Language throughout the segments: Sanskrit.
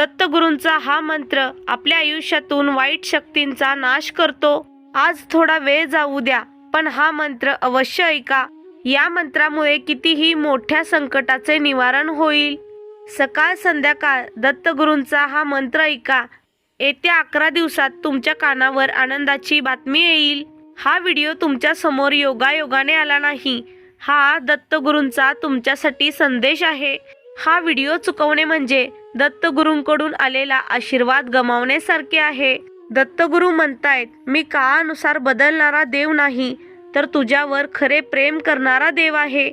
दत्तगुरूंचा हा मंत्र आपल्या आयुष्यातून वाईट शक्तींचा नाश करतो। आज थोडा वेळ जाऊ द्या, पण हा मंत्र अवश्य ऐका। या मंत्रामुळे कितीही मोठ्या संकटाचे निवारण होईल। सकाळ संध्याकाळ दत्तगुरूंचा हा मंत्र ऐका। येत्या 11 दिवसात तुमच्या कानावर आनंदाची बातमी येईल। हा व्हिडिओ तुमच्या समोर योगायोगाने आला नाही, हा दत्तगुरूंचा तुमच्यासाठी संदेश आहे। हा व्हिडिओ चुकवणे म्हणजे दत्तगुरूंकडून आलेला आशीर्वाद गमावण्यासारखे आहे। दत्तगुरू म्हणतायत, मी काळानुसार बदलणारा देव नाही, तर तुझ्यावर खरे प्रेम करणारा देव आहे।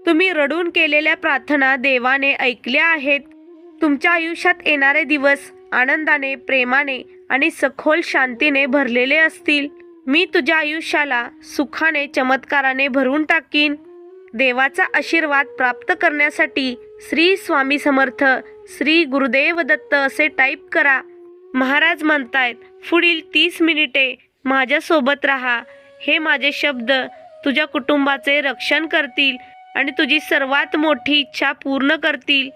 तुम्ही रडून केलेल्या प्रार्थना देवाने ऐकल्या आहेत। तुमच्या आयुष्यात येणारे दिवस आनंदाने, प्रेमाने आणि सखोल शांतीने भरलेले असतील। मी तुझ्या आयुष्याला सुखाने, चमत्काराने भरून टाकीन। देवाचा आशीर्वाद प्राप्त करण्यासाठी श्री स्वामी समर्थ, श्री गुरुदेव दत्त असे टाईप करा। महाराज म्हणतायत, पुढील 30 मिनिटे माझ्यासोबत राहा। हे माझे शब्द तुझ्या कुटुंबाचे रक्षण करतील आणि तुझी सर्वात मोठी इच्छा पूर्ण करतील।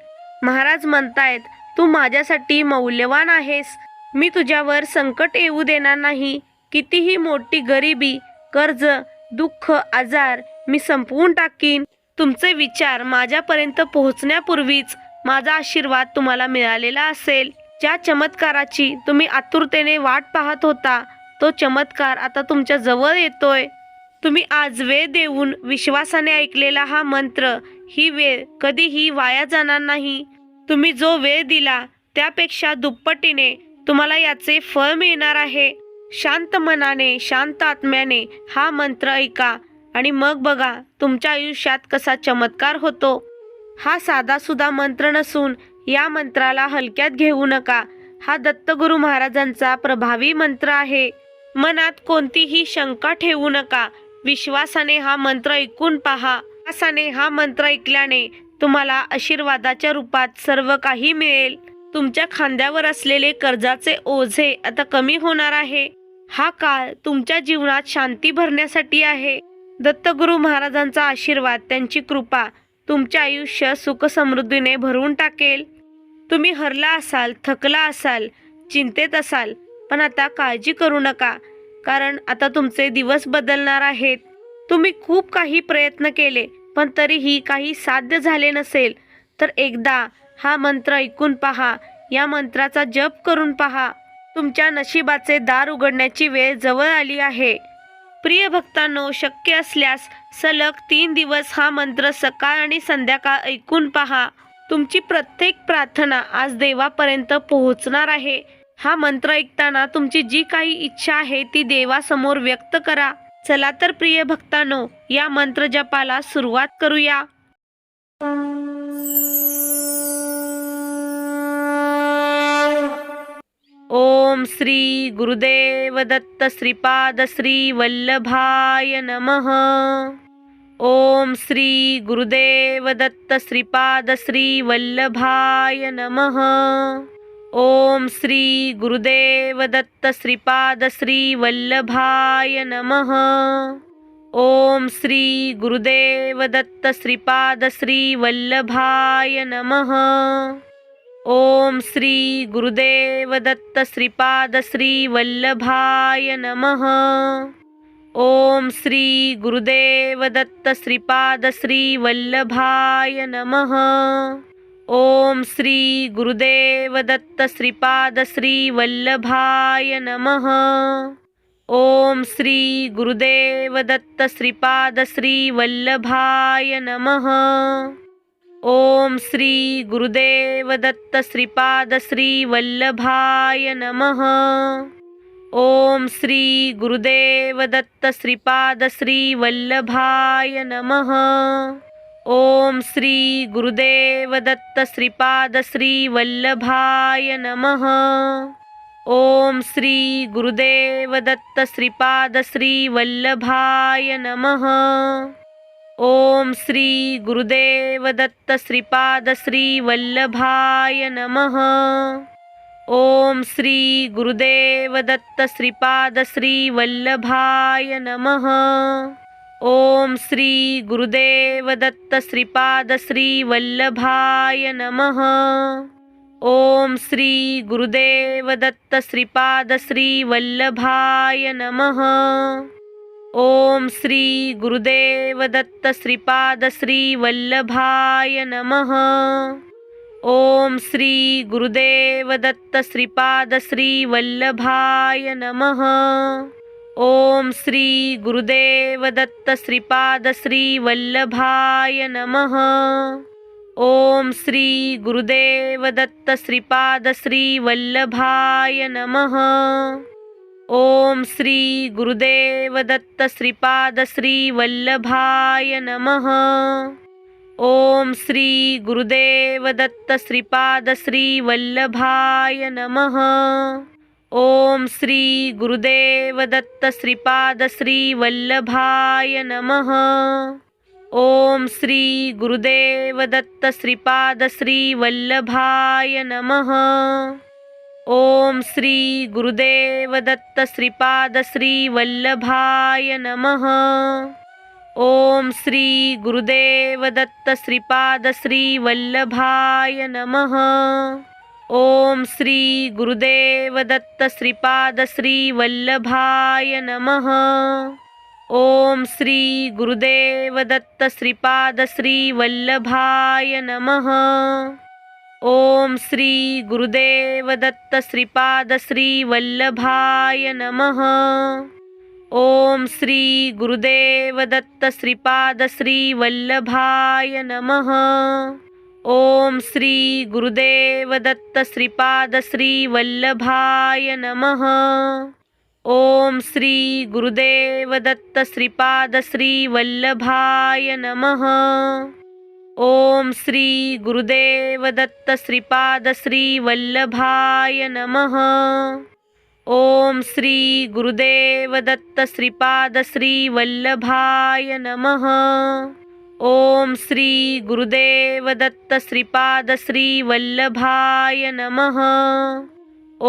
महाराज म्हणतायत, तू माझ्यासाठी मौल्यवान आहेस। मी तुझ्यावर संकट येऊ देणार नाही। कितीही मोठी गरिबी, कर्ज, दुःख, आजार मी संपवून टाकीन। तुमचे विचार माझ्यापर्यंत पोहोचण्यापूर्वीच माझा आशीर्वाद तुम्हाला मिळालेला असेल। ज्या चमत्काराची तुम्ही आतुरतेने वाट पाहत होता, तो चमत्कार आता तुमच्या जवळ येतोय। तुम्ही आज वेळ देऊन विश्वासाने ऐकलेला हा मंत्र, ही वेळ कधीही वाया जाणार नाही। तुम्ही जो वेळ दिला त्यापेक्षा दुप्पटीने तुम्हाला याचे फळ मिळणार आहे। शांत मनाने, शांत आत्म्याने हा मंत्र ऐका आणि मग बघा तुमच्या आयुष्यात कसा चमत्कार होतो। हा साधासुधा मंत्र नसून या मंत्राला हलक्यात घेऊ नका। हा दत्तगुरू महाराजांचा प्रभावी मंत्र आहे। मनात कोणतीही शंका ठेवू नका। विश्वासाने हा मंत्र ऐकून पहा। विश्वासाने हा मंत्र ऐकल्याने तुम्हाला आशीर्वादाच्या रूपात सर्व काही मिळेल। तुमच्या खांद्यावर असलेले कर्जाचे ओझे आता कमी होणार आहे। हा काळ तुमच्या जीवनात शांती भरण्यासाठी आहे। दत्तगुरू महाराजांचा आशीर्वाद, त्यांची कृपा तुमचे आयुष्य सुख समृद्धीने भरून टाकेल। तुम्ही हरला असाल, थकला असाल, चिंतेत असाल, पण आता काळजी करू नका, कारण आता तुमचे दिवस बदलणार आहेत। तुम्ही खूप काही प्रयत्न केले, पण तरीही काही साध्य झाले नसेल, तर एकदा हा मंत्र ऐकून पहा। या मंत्राचा जप करून पहा। तुमच्या नशिबाचे दार उघडण्याची वेळ जवळ आली आहे। प्रिय भक्तांनो, शक्य असल्यास सलग 3 दिवस हा मंत्र सकाळ आणि संध्याकाळ ऐकून पहा। तुमची प्रत्येक प्रार्थना आज देवापर्यंत पोहोचणार आहे। हा मंत्र ऐकताना तुमची जी काही इच्छा आहे ती देवासमोर व्यक्त करा। चला तर प्रिय भक्तांनो, या मंत्र जपाला सुरुवात करूया। ओम श्री गुरुदेव दत्त श्रीपाद श्री वल्लभाय नमः। ओम श्री गुरुदेव दत्त श्रीपाद श्री वल्लभाय नमः। ओम श्री गुरुदेव दत्त श्रीपाद श्री वल्लभाय नमः। ओम श्री गुरुदेव दत्त श्रीपाद श्री वल्लभाय नमः। ओम श्री गुरुदेव दत्त श्रीपाद श्री वल्लभाय नमः। ओम श्री गुरुदेव दत्त श्रीपाद श्री वल्लभाय नमः। ओम श्री गुरुदेव दत्त श्रीपाद श्री वल्लभाय नमः। ओम श्री गुरुदेव दत्त श्रीपाद श्री वल्लभाय नमः। ओम श्री गुरुदेव दत्त श्रीपाद श्री वल्लभाय नमः। ओम श्री गुरुदेव दत्त श्रीपाद श्री वल्लभाय नमः। ओम श्री गुरुदेव दत्त श्रीपाद श्री वल्लभाय नमः। ओम श्री गुरुदेव दत्त श्रीपाद श्री वल्लभाय नमः। ओम श्री गुरुदेव दत्त श्रीपाद श्री वल्लभाय नमः। ओम श्री गुरुदेव दत्त श्रीपाद श्री वल्लभाय नमः। ओम श्री गुरुदेव दत्त श्रीपाद श्री वल्लभाय नमः। ओम श्री गुरुदेव दत्त श्रीपाद श्री वल्लभाय नमः। ओम श्री गुरुदेव दत्त श्रीपाद श्री वल्लभाय नमः। ओम श्री गुरुदेव दत्त श्रीपाद श्री वल्लभाय नमः। ओम श्री गुरुदेव दत्त श्रीपाद श्री वल्लभाय नमः। ओम श्री गुरुदेव दत्त श्रीपाद श्री वल्लभाय नमः। ओम श्री गुरुदेव दत्त श्रीपाद श्री वल्लभाय नमः। ओम श्री गुरुदेव दत्त श्रीपाद श्री वल्लभाय नमः। ओम श्री गुरुदेव दत्त श्रीपाद श्री वल्लभाय नमः। ओम श्री गुरुदेव दत्त श्रीपाद श्री वल्लभाय नमः। ओम श्री गुरुदेव दत्त श्रीपाद श्री वल्लभाय नमः। ओम श्री गुरुदेव दत्त श्रीपाद श्री वल्लभाय नमः। ओम श्री गुरुदेव दत्त श्रीपाद श्री वल्लभाय नमः। ओम श्री गुरुदेव दत्त श्रीपाद श्री वल्लभाय नमः। ओम श्री गुरुदेव दत्त श्रीपाद श्री वल्लभाय नमः। ओम श्री गुरुदेव दत्त श्रीपाद श्री वल्लभाय नमः। ओम श्री गुरुदेव दत्त श्रीपाद श्री वल्लभाय नमः। ओम श्री गुरुदेव दत्त श्रीपाद श्री वल्लभाय नमः। ओम श्री गुरुदेव दत्त श्रीपाद श्री वल्लभाय नमः। ओम श्री गुरुदेव दत्त श्रीपाद श्री वल्लभाय नमः। ओम श्री गुरुदेव दत्त श्रीपाद श्री वल्लभाय नमः।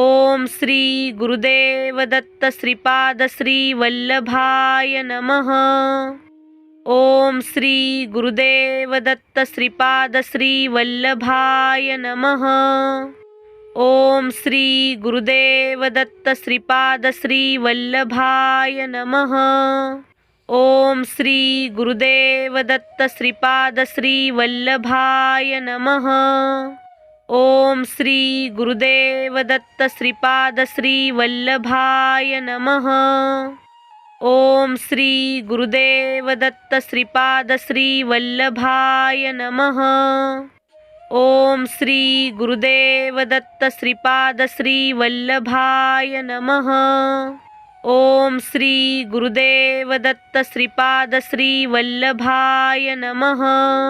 ओम श्री गुरुदेव दत्त श्रीपाद श्री वल्लभाय नमः। ओम श्री गुरुदेव दत्त श्रीपाद श्री वल्लभाय नमः। ओम श्री गुरुदेव दत्त श्रीपाद श्री वल्लभाय नमः। ओम श्री गुरुदेव दत्त श्रीपाद श्री वल्लभाय नमः। ओम श्री गुरुदेव दत्त श्रीपाद श्री वल्लभाय नमः। ओम श्री गुरुदेव दत्त श्रीपाद श्री वल्लभाय नमः। ओम श्री गुरुदेव दत्त श्रीपाद श्री वल्लभाय नमः। ओम श्री गुरुदेव दत्त श्रीपाद श्री वल्लभाय नमः।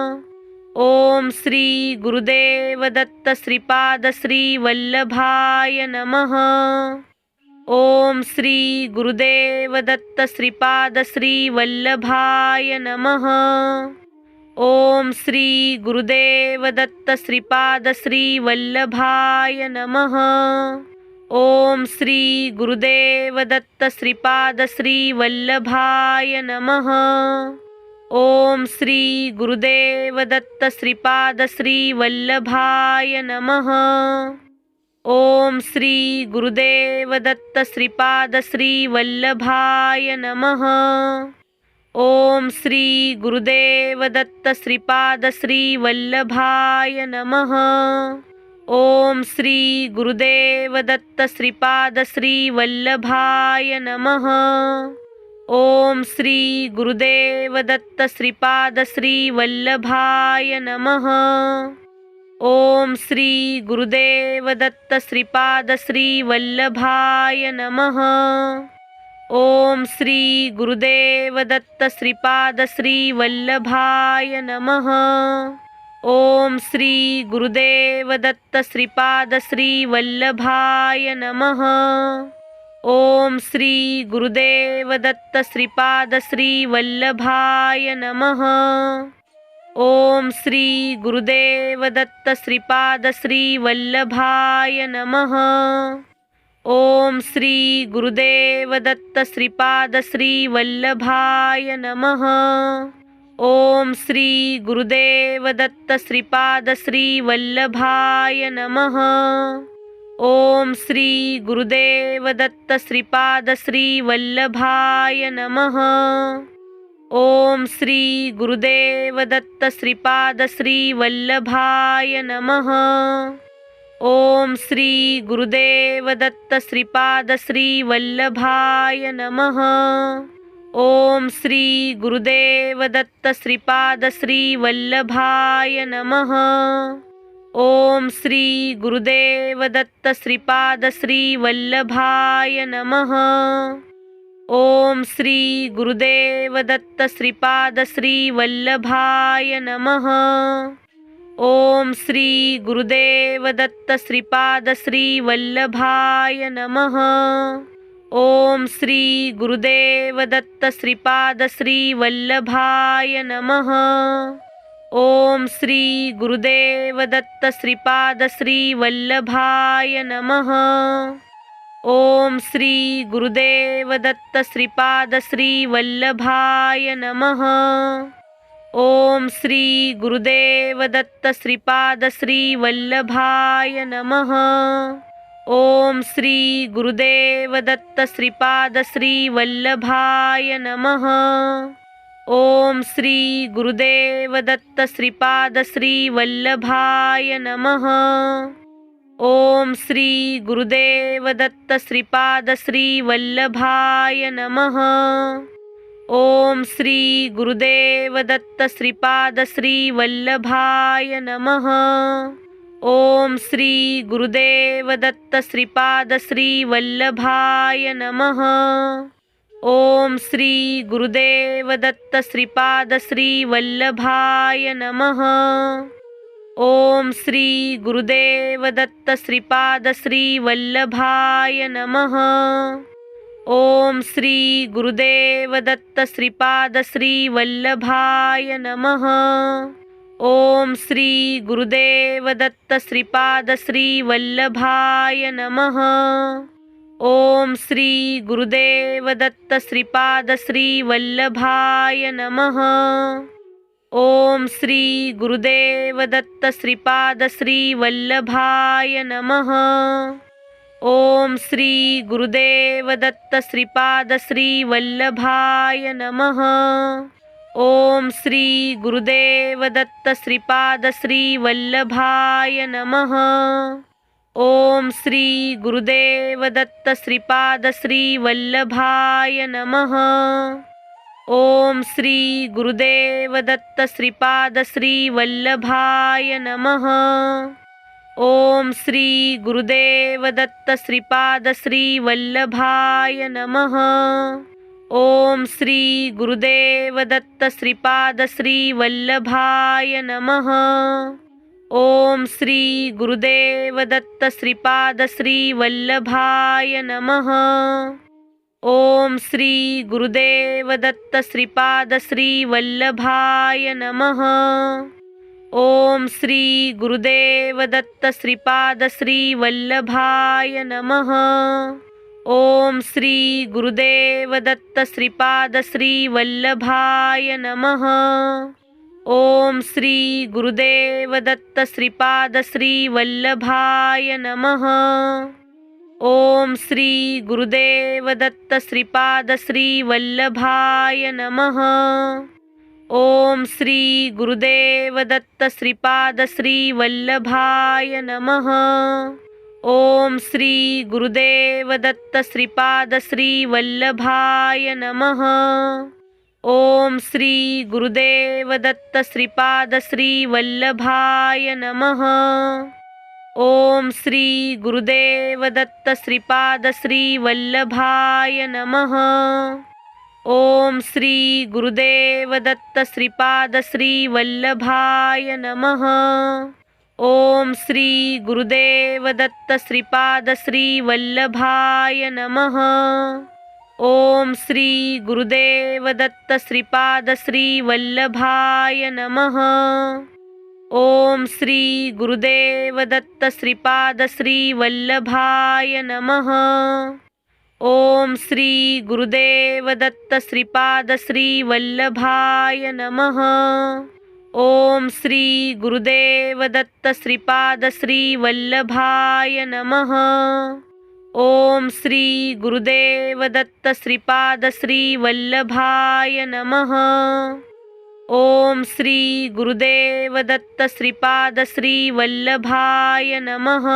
ओम श्री गुरुदेव दत्त श्रीपाद श्री वल्लभाय नमः। ओम श्री गुरुदेव दत्त श्रीपाद श्री वल्लभाय नमः। ओम श्री गुरुदेव दत्त श्रीपाद श्री वल्लभाय नमः। ओम श्री गुरुदेव दत्त श्रीपाद श्री वल्लभाय नमः। ओम श्री गुरुदेव दत्त श्रीपाद श्री वल्लभाय नमः। ओम श्री गुरुदेव दत्त श्रीपाद श्री वल्लभाय नमः। ओम श्री गुरुदेव दत्त श्रीपाद श्री वल्लभाय नमः। ओम श्री गुरुदेव दत्त श्रीपाद श्री वल्लभाय नमः। ओम श्री गुरुदेव दत्त श्रीपाद श्री वल्लभाय नमः। ओम श्री गुरुदेव दत्त श्रीपाद श्री वल्लभाय नमः। ओम श्री गुरुदेव दत्त श्रीपाद श्री वल्लभाय नमः। ओम श्री गुरुदेव दत्त श्रीपाद श्री वल्लभाय नमः। ओम श्री गुरुदेव दत्त श्रीपाद श्री वल्लभाय नमः। ओम श्री गुरुदेव दत्त श्रीपाद श्री वल्लभाय नमः। ओम श्री गुरुदेव दत्त श्रीपाद श्री वल्लभाय नमः। ओम श्री गुरुदेव दत्त श्रीपाद श्री वल्लभाय नमः। ओम श्री गुरुदेव दत्त श्रीपाद श्री वल्लभाय नमः। ओम श्री गुरुदेव दत्त श्रीपाद श्री वल्लभाय नमः। ओम श्री गुरुदेव दत्त श्रीपाद श्री वल्लभाय नमः। ओम श्री गुरुदेव दत्त श्रीपाद श्री वल्लभाय नमः। ओम श्री गुरुदेव दत्त श्रीपाद श्री वल्लभाय नमः। ओम श्री गुरुदेव दत्त श्रीपाद श्री वल्लभाय नमः। ओम श्री गुरुदेव दत्त श्रीपाद श्री वल्लभाय नमः। ओम श्री गुरुदेव दत्त श्रीपाद श्री वल्लभाय नमः। ओम श्री गुरुदेव दत्त श्रीपाद श्री वल्लभाय नमः। ओम श्री गुरुदेव दत्त श्रीपाद श्री वल्लभाय नमः। ओम श्री गुरुदेव दत्त श्रीपाद श्री वल्लभाय नमः। ओम श्री गुरुदेव दत्त श्रीपाद श्री वल्लभाय नमः। ओम श्री गुरुदेव दत्त श्रीपाद श्री वल्लभाय नमः। ओम श्री गुरुदेव दत्त श्रीपाद श्री वल्लभाय नमः। ओम श्री गुरुदेव दत्त श्रीपाद श्री वल्लभाय नमः। ओम श्री गुरुदेव दत्त श्रीपाद श्री वल्लभाय नमः। ओम श्री गुरुदेव दत्त श्रीपाद श्री वल्लभाय नमः। ओम श्री गुरुदेव दत्त श्रीपाद श्री वल्लभाय नमः। ओम श्री गुरुदेव दत्त श्रीपाद श्री वल्लभाय नमः। ओम श्री गुरुदेव दत्त श्रीपाद श्री वल्लभाय नमः। ओम श्री गुरुदेव दत्त श्रीपाद श्री वल्लभाय नमः। ओम श्री गुरुदेव दत्त श्रीपाद श्री वल्लभाय नमः। ओम श्री गुरुदेव दत्त श्रीपाद श्री वल्लभाय नमः। ओम श्री गुरुदेव दत्त श्रीपाद श्री वल्लभाय नमः। ओम श्री गुरुदेव दत्त श्रीपाद श्री वल्लभाय नमः। ओम श्री गुरुदेव दत्त श्रीपाद श्री वल्लभाय नमः। ओम श्री गुरुदेव दत्त श्रीपाद श्री वल्लभाय नमः। ओम श्री गुरुदेव दत्त श्रीपाद श्री वल्लभाय नमः। ओम श्री गुरुदेव दत्त श्रीपाद श्री वल्लभाय नमः। ओम श्री गुरुदेव दत्त श्रीपाद श्री वल्लभाय नमः। ओम श्री गुरुदेव दत्त श्रीपाद श्री वल्लभाय नमः। ओम श्री गुरुदेव दत्त श्रीपाद श्री वल्लभाय नमः। ओम श्री गुरुदेव दत्त श्रीपाद श्री वल्लभाय नमः। ओम श्री गुरुदेव दत्त श्रीपाद श्री वल्लभाय नमः। ओम श्री गुरुदेव दत्त श्रीपाद श्री वल्लभाय नमः। ओम श्री गुरुदेव दत्त श्रीपाद श्री वल्लभाय नमः। ओम श्री गुरुदेव दत्त श्रीपाद श्री वल्लभाय नमः। ओम श्री गुरुदेव दत्त श्रीपाद श्री वल्लभाय नमः। ओम श्री गुरुदेव दत्त श्रीपाद श्री वल्लभाय नमः। ओम श्री गुरुदेव दत्त श्रीपाद श्री वल्लभाय नमः। ओम श्री गुरुदेव दत्त श्रीपाद श्री वल्लभाय नमः। ओम श्री गुरुदेव दत्त श्रीपाद श्री वल्लभाय नमः। ओम श्री गुरुदेव दत्त श्रीपाद श्री वल्लभाय नमः। ओम श्री गुरुदेव दत्त श्रीपाद श्री वल्लभाय नमः। ओम श्री गुरुदेव दत्त श्रीपाद श्री वल्लभाय नमः। ओम श्री गुरुदेव दत्त श्रीपाद श्री वल्लभाय नमः।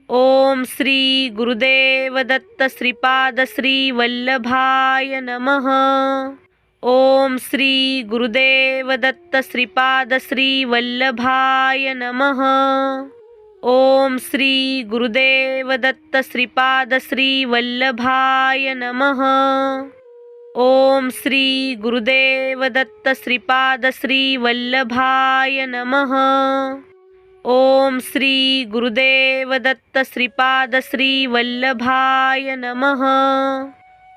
ओम श्री गुरुदेव दत्त श्रीपाद श्री वल्लभाय नमः। ओम श्री गुरुदेव दत्त श्रीपाद श्री वल्लभाय नमः। ओम श्री गुरुदेव दत्त श्रीपाद श्री वल्लभाय नमः। ओम श्री गुरुदेव दत्त श्रीपाद श्री वल्लभाय नमः। ओम श्री गुरुदेव दत्त श्रीपाद श्री वल्लभाय नमः।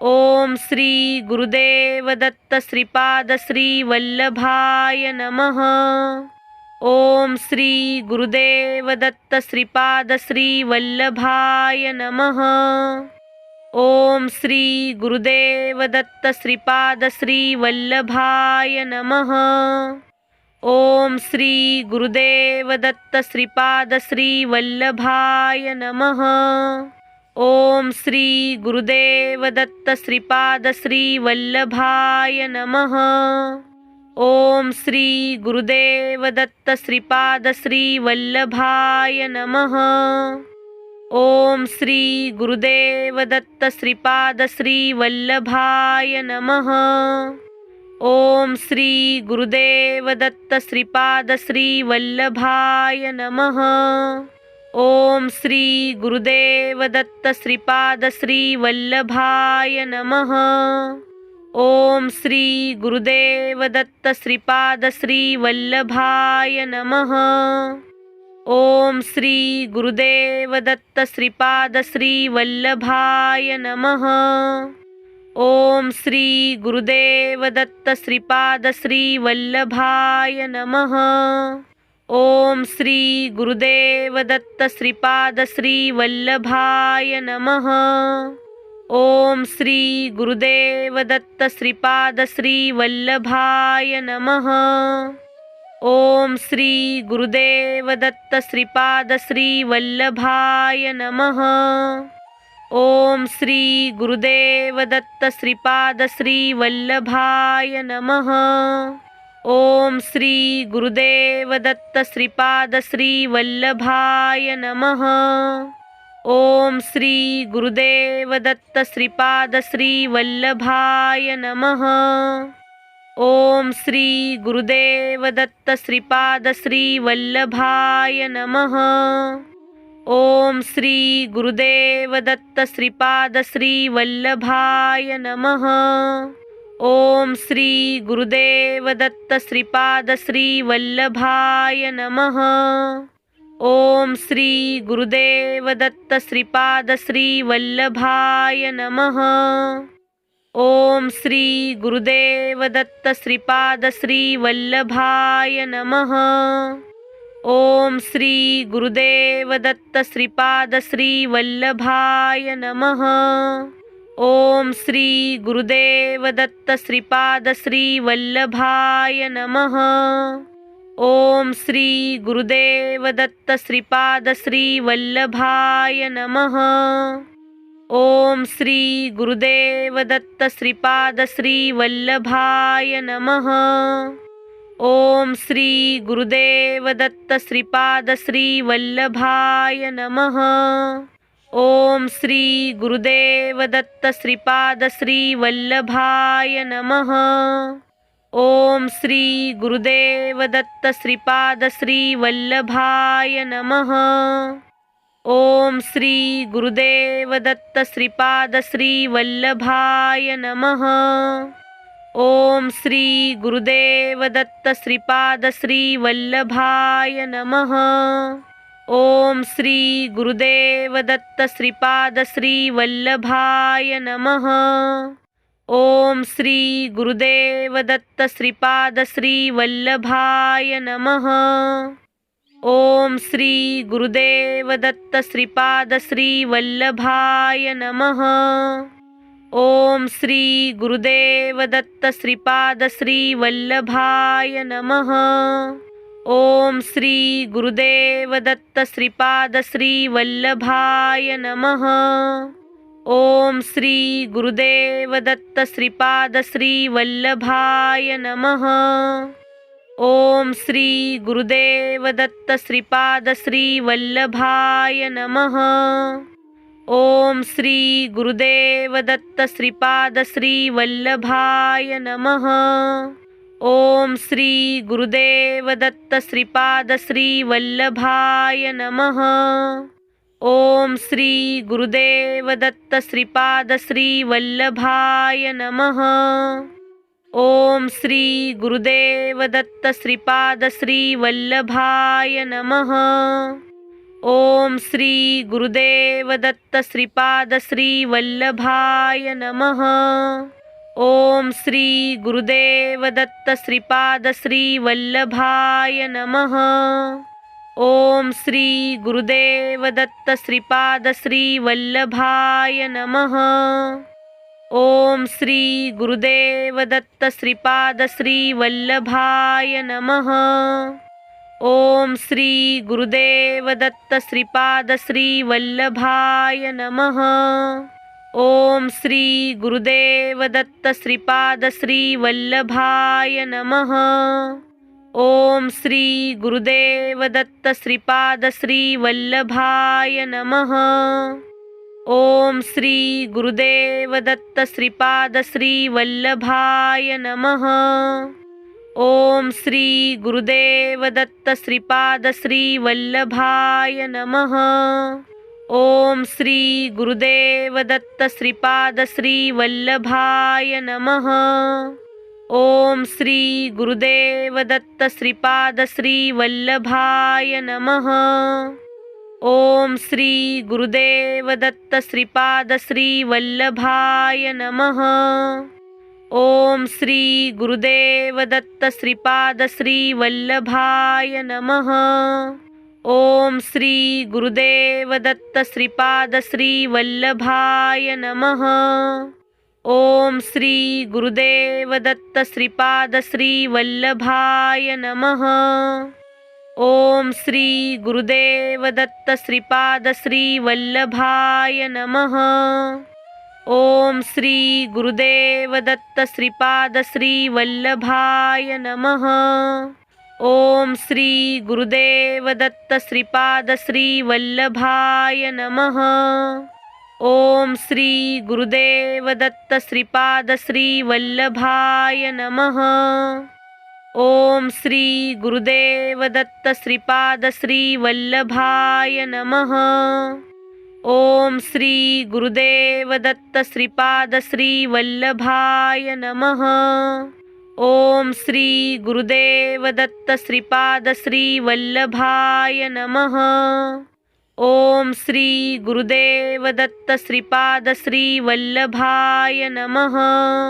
ओम श्री गुरुदेव दत्त श्रीपाद श्री वल्लभाय नमः। ओम श्री गुरुदेव दत्त श्रीपाद श्री वल्लभाय नमः। ओम श्री गुरुदेव दत्त श्रीपाद श्री वल्लभाय नमः। ओम श्री गुरुदेव दत्त श्रीपाद श्री वल्लभाय नमः। ओम श्री गुरुदेव दत्त श्रीपाद श्री वल्लभाय नमः। ओम श्री गुरुदेव दत्त श्रीपाद श्री वल्लभाय नमः। ओम श्री गुरुदेव दत्त श्रीपाद श्री वल्लभाय नमः। ओम श्री गुरुदेव दत्त श्रीपाद श्री वल्लभाय नमः। ओम श्री गुरुदेव दत्त श्रीपाद श्री वल्लभाय नमः। ओम श्री गुरुदेव दत्त श्रीपाद श्री वल्लभाय नमः। ओम श्री गुरुदेव दत्त श्रीपाद श्री वल्लभाय नमः। ओम श्री गुरुदेव दत्त श्रीपाद श्री वल्लभाय नमः। ओम श्री गुरुदेव दत्त श्रीपाद श्री वल्लभाय नमः। ओम श्री गुरुदेव दत्त श्रीपाद श्री वल्लभाय नमः। ओम श्री गुरुदेव दत्त श्रीपाद श्री वल्लभाय नमः। ओम श्री गुरुदेव दत्त श्रीपाद श्री वल्लभाय नमः। ओम श्री गुरुदेव दत्त श्रीपाद श्री वल्लभाय नमः। ओम श्री गुरुदेव दत्त श्रीपाद श्री वल्लभाय नमः। ओम श्री गुरुदेव दत्त श्रीपाद श्री वल्लभाय नमः। ओम श्री गुरुदेव दत्त श्रीपाद श्री वल्लभाय नमः। ओम श्री गुरुदेव दत्त श्रीपाद श्री वल्लभाय नमः। ओम श्री गुरुदेव दत्त श्रीपाद श्री वल्लभाय नमः। ओम श्री गुरुदेव दत्त श्रीपाद श्री वल्लभाय नमः। ओम श्री गुरुदेव दत्त श्रीपाद श्री वल्लभाय नमः। ओम श्री गुरुदेव दत्त श्रीपाद श्री वल्लभाय नमः। ओम श्री गुरुदेव दत्त श्रीपाद श्री वल्लभाय नमः। ओम श्री गुरुदेव दत्त श्रीपाद श्री वल्लभाय नमः। ओम श्री गुरुदेव दत्त श्रीपाद श्री वल्लभाय नमः। ओम श्री गुरुदेव दत्त श्रीपाद श्री वल्लभाय नमः। ओम श्री गुरुदेव दत्त श्रीपाद श्री वल्लभाय नमः। ओम श्री गुरुदेव दत्त श्रीपाद श्री वल्लभाय नमः। ओम श्री गुरुदेव दत्त श्रीपाद श्री वल्लभाय नमः। ओम श्री गुरुदेव दत्त श्रीपाद श्री वल्लभाय नमः। ओम श्री गुरुदेव दत्त श्रीपाद श्री वल्लभाय नमः। ओम श्री गुरुदेव दत्त श्रीपाद श्री वल्लभाय नमः। ओम श्री गुरुदेव दत्त श्रीपाद श्री वल्लभाय नमः। ओम श्री गुरुदेव दत्त श्रीपाद श्री वल्लभाय नमः। ओम श्री गुरुदेव दत्त श्रीपाद श्री वल्लभाय नमः। ओम श्री गुरुदेव दत्त श्रीपाद श्री वल्लभाय नमः। ओम श्री गुरुदेव दत्त श्रीपाद श्री वल्लभाय नमः। ओम श्री गुरुदेव दत्त श्रीपाद श्री वल्लभाय नमः। ओम श्री गुरुदेव दत्त श्रीपाद श्री वल्लभाय नमः। ओम श्री गुरुदेव दत्त श्रीपाद श्री वल्लभाय नमः। ओम श्री गुरुदेव दत्त श्रीपाद श्री वल्लभाय नमः। ओम श्री गुरुदेव दत्त श्रीपाद श्री वल्लभाय नमः। ओम श्री गुरुदेव दत्त श्रीपाद श्री वल्लभाय नमः। ओम श्री गुरुदेव दत्त श्रीपाद श्री वल्लभाय नमः। ओम श्री गुरुदेव दत्त श्रीपाद श्री वल्लभाय नमः। ओम श्री गुरुदेव दत्त श्रीपाद श्री वल्लभाय नमः। ओम श्री गुरुदेव दत्त श्रीपाद श्री वल्लभाय नमः। ओम श्री गुरुदेव दत्त श्रीपाद श्री वल्लभाय नमः। ओम श्री गुरुदेव दत्त श्रीपाद श्री वल्लभाय नमः। ओम श्री गुरुदेव दत्त श्रीपाद श्री वल्लभाय नमः। ओम श्री गुरुदेव दत्त श्रीपाद श्री वल्लभाय नमः। ओम श्री गुरुदेव दत्त श्रीपाद श्री वल्लभाय नमः। ओम श्री गुरुदेव दत्त श्रीपाद श्री वल्लभाय नमः। ओम श्री गुरुदेव दत्त श्रीपाद श्री वल्लभाय नमः। ओम श्री गुरुदेव दत्त श्रीपाद श्री वल्लभाय नमः। ओम श्री गुरुदेव दत्त श्रीपाद श्री वल्लभाय नमः। ओम श्री गुरुदेव दत्त श्रीपाद श्री वल्लभाय नमः। ओम श्री गुरुदेव दत्त श्रीपाद श्री वल्लभाय नमः। ओम श्री गुरुदेव दत्त श्रीपाद श्री वल्लभाय नमः। ओम श्री गुरुदेव दत्त श्रीपाद श्री वल्लभाय नमः। ओम श्री गुरुदेव दत्त श्रीपाद श्री वल्लभाय नमः। ओम श्री गुरुदेव दत्त श्रीपाद श्री वल्लभाय नमः। ओम श्री गुरुदेव दत्त श्रीपाद श्री वल्लभाय नमः।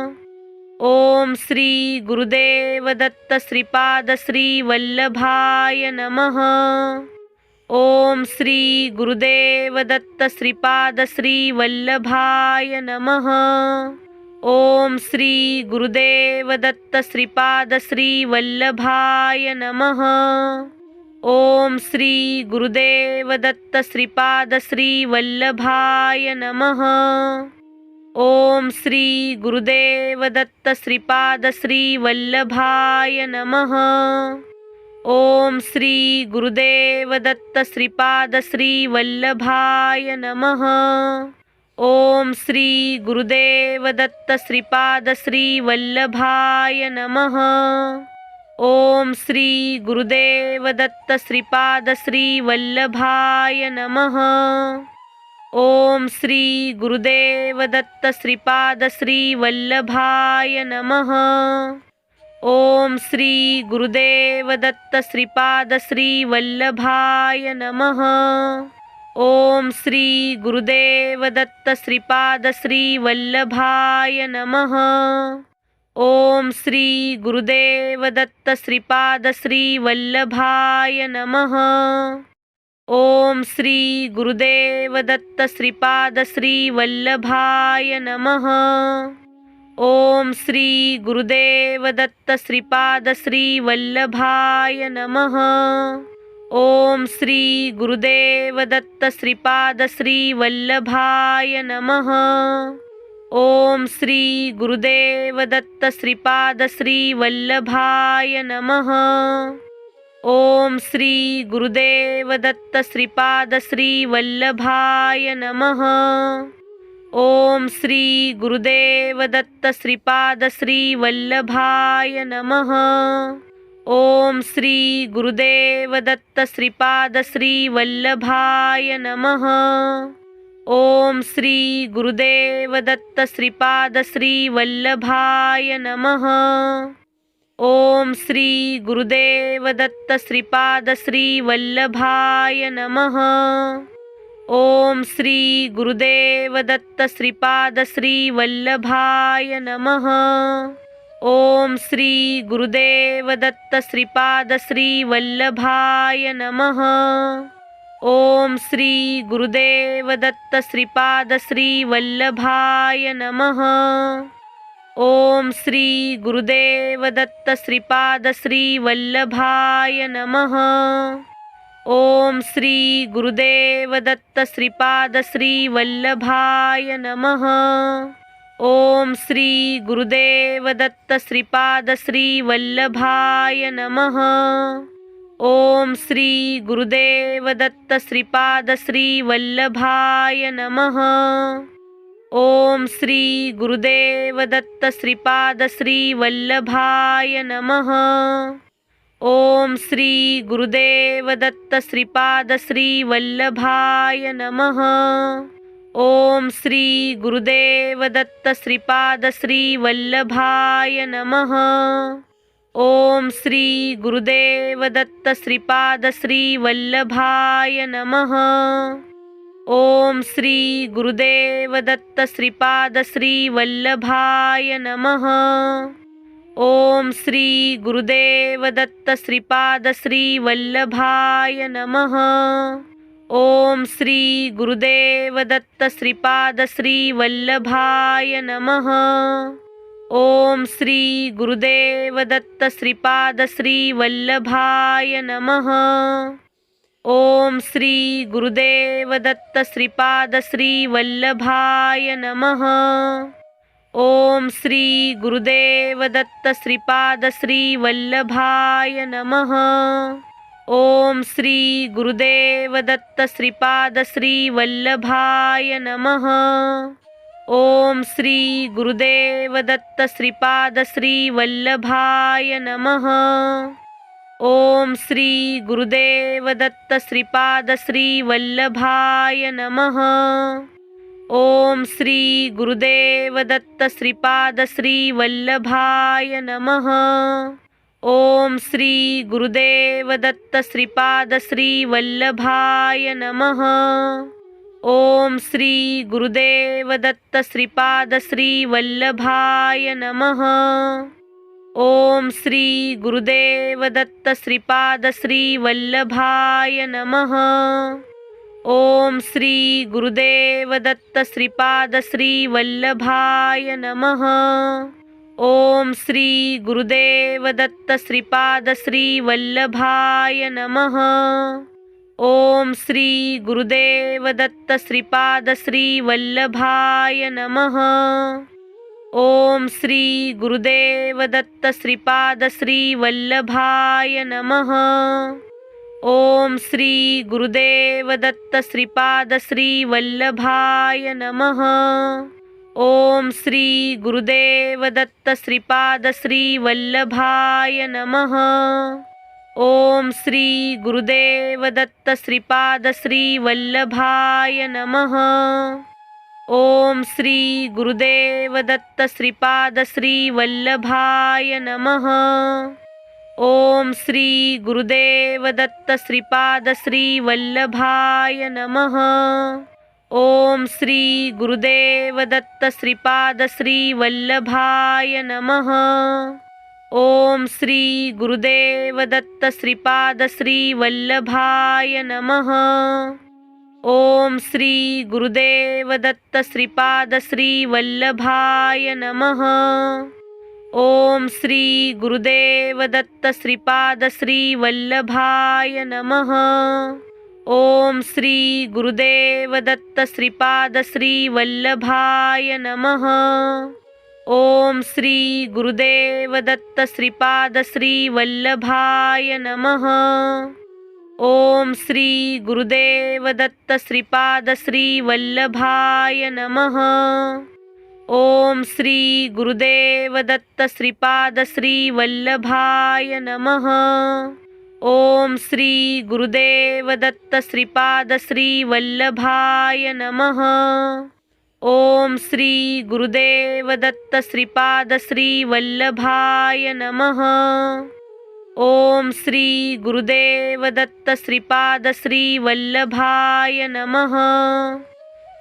ओम श्री गुरुदेव दत्त श्रीपाद श्री वल्लभाय नमः। ओम श्री गुरुदेव दत्त श्रीपाद श्री वल्लभाय नमः। ओम श्री गुरुदेव दत्त श्रीपाद श्री वल्लभाय नमः। ओम श्री गुरुदेव दत्त श्रीपाद श्री वल्लभाय नमः। ओम श्री गुरुदेव दत्त श्रीपाद श्री वल्लभाय नमः। ओम श्री गुरुदेव दत्त श्रीपाद श्री वल्लभाय नमः। ओम श्री गुरुदेव दत्त श्रीपाद श्री वल्लभाय नमः। ओम श्री गुरुदेव दत्त श्रीपाद श्री वल्लभाय नमः। ओम श्री गुरुदेव दत्त श्रीपाद श्री वल्लभाय नमः। ओम श्री गुरुदेव दत्त श्रीपाद श्री वल्लभाय नमः। ओम श्री गुरुदेव दत्त श्रीपाद श्री वल्लभाय नमः। ओम श्री गुरुदेव दत्त श्रीपाद श्री वल्लभाय नमः। ओम श्री गुरुदेव दत्त श्रीपाद श्री वल्लभाय नमः। ओम श्री गुरुदेव दत्त श्रीपाद श्री वल्लभाय नमः। ओम श्री गुरुदेव दत्त श्रीपाद श्री वल्लभाय नमः। ओम श्री गुरुदेव दत्त श्रीपाद श्री वल्लभाय नमः। ओम श्री गुरुदेव दत्त श्रीपाद श्री वल्लभाय नमः। ओम श्री गुरुदेव दत्त श्रीपाद श्री वल्लभाय नमः। ओम श्री गुरुदेव दत्त श्रीपाद श्री वल्लभाय नमः। ओम श्री गुरुदेव दत्त श्रीपाद श्री वल्लभाय नमः। ओम श्री गुरुदेव दत्त श्रीपाद श्री वल्लभाय नमः। ओम श्री गुरुदेव दत्त श्रीपाद श्री वल्लभाय नमः। ओम श्री गुरुदेव दत्त श्रीपाद श्री वल्लभाय नमः। ओम श्री गुरुदेव दत्त श्रीपाद श्री वल्लभाय नमः। ओम श्री गुरुदेव दत्त श्रीपाद श्री वल्लभाय नमः। ओम श्री गुरुदेव दत्त श्रीपाद श्री वल्लभाय नमः। ओम श्री गुरुदेव दत्त श्रीपाद श्री वल्लभाय नमः। ओम श्री गुरुदेव दत्त श्रीपाद श्री वल्लभाय नमः। ओम श्री गुरुदेव दत्त श्रीपाद श्री वल्लभाय नमः। ओम श्री गुरुदेव दत्त श्रीपाद श्री वल्लभाय नमः। ओम श्री गुरुदेव दत्त श्रीपाद श्री वल्लभाय नमः। ओम श्री गुरुदेव दत्त श्रीपाद श्री वल्लभाय नमः। ओम श्री गुरुदेव दत्त श्रीपाद श्री वल्लभाय नमः। ओम श्री गुरुदेव दत्त श्रीपाद श्री वल्लभाय नमः। ओम श्री गुरुदेव दत्त श्रीपाद श्री वल्लभाय नमः। ओम श्री गुरुदेव दत्त श्रीपाद श्री वल्लभाय नमः। ओम श्री गुरुदेव दत्त श्रीपाद श्री वल्लभाय नमः। ओम श्री गुरुदेव दत्त श्रीपाद श्री वल्लभाय नमः। ओम श्री गुरुदेव दत्त श्रीपाद श्री वल्लभाय नमः। ओम श्री गुरुदेव दत्त श्रीपाद श्री वल्लभाय नमः। ओम श्री गुरुदेव दत्त श्रीपाद श्री वल्लभाय नमः। ओम श्री गुरुदेव दत्त श्रीपाद श्री वल्लभाय नमः। ओम श्री गुरुदेव दत्त श्रीपाद श्री वल्लभाय नमः। ओम श्री गुरुदेव दत्त श्रीपाद श्री वल्लभाय नमः। ओम श्री गुरुदेव दत्त श्रीपाद श्री वल्लभाय नमः। ओम श्री गुरुदेव दत्त श्रीपाद श्री वल्लभाय नमः। ओम श्री गुरुदेव दत्त श्रीपाद श्री वल्लभाय नमः। ओम श्री गुरुदेव दत्त श्रीपाद श्री वल्लभाय नमः। ओम श्री गुरुदेव दत्त श्रीपाद श्री वल्लभाय नमः। ओम श्री गुरुदेव दत्त श्रीपाद श्री वल्लभाय नमः। ओम श्री गुरुदेव दत्त श्रीपाद श्री वल्लभाय नमः। ओम श्री गुरुदेव दत्त श्रीपाद श्री वल्लभाय नमः। ओम श्री गुरुदेव दत्त श्रीपाद श्री वल्लभाय नमः। ओम श्री गुरुदेव दत्त श्रीपाद श्री वल्लभाय नमः। ओम श्री गुरुदेव दत्त श्रीपाद श्री वल्लभाय नमः। ओम श्री गुरुदेव दत्त श्रीपाद श्री वल्लभाय नमः। ओम श्री गुरुदेव दत्त श्रीपाद श्री वल्लभाय नमः। ओम श्री गुरुदेव दत्त श्रीपाद श्री वल्लभाय नमः। ओम श्री गुरुदेव दत्त श्रीपाद श्री वल्लभाय नमः। ओम श्री गुरुदेव दत्त श्रीपाद श्री वल्लभाय नमः। ओम श्री गुरुदेव दत्त श्रीपाद श्री वल्लभाय नमः। ओम श्री गुरुदेव दत्त श्रीपाद श्री वल्लभाय नमः। ओम श्री गुरुदेव दत्त श्रीपाद श्री वल्लभाय नमः। ओम श्री गुरुदेव दत्त श्रीपाद श्री वल्लभाय नमः। ओम श्री गुरुदेव दत्त श्रीपाद श्री वल्लभाय नमः।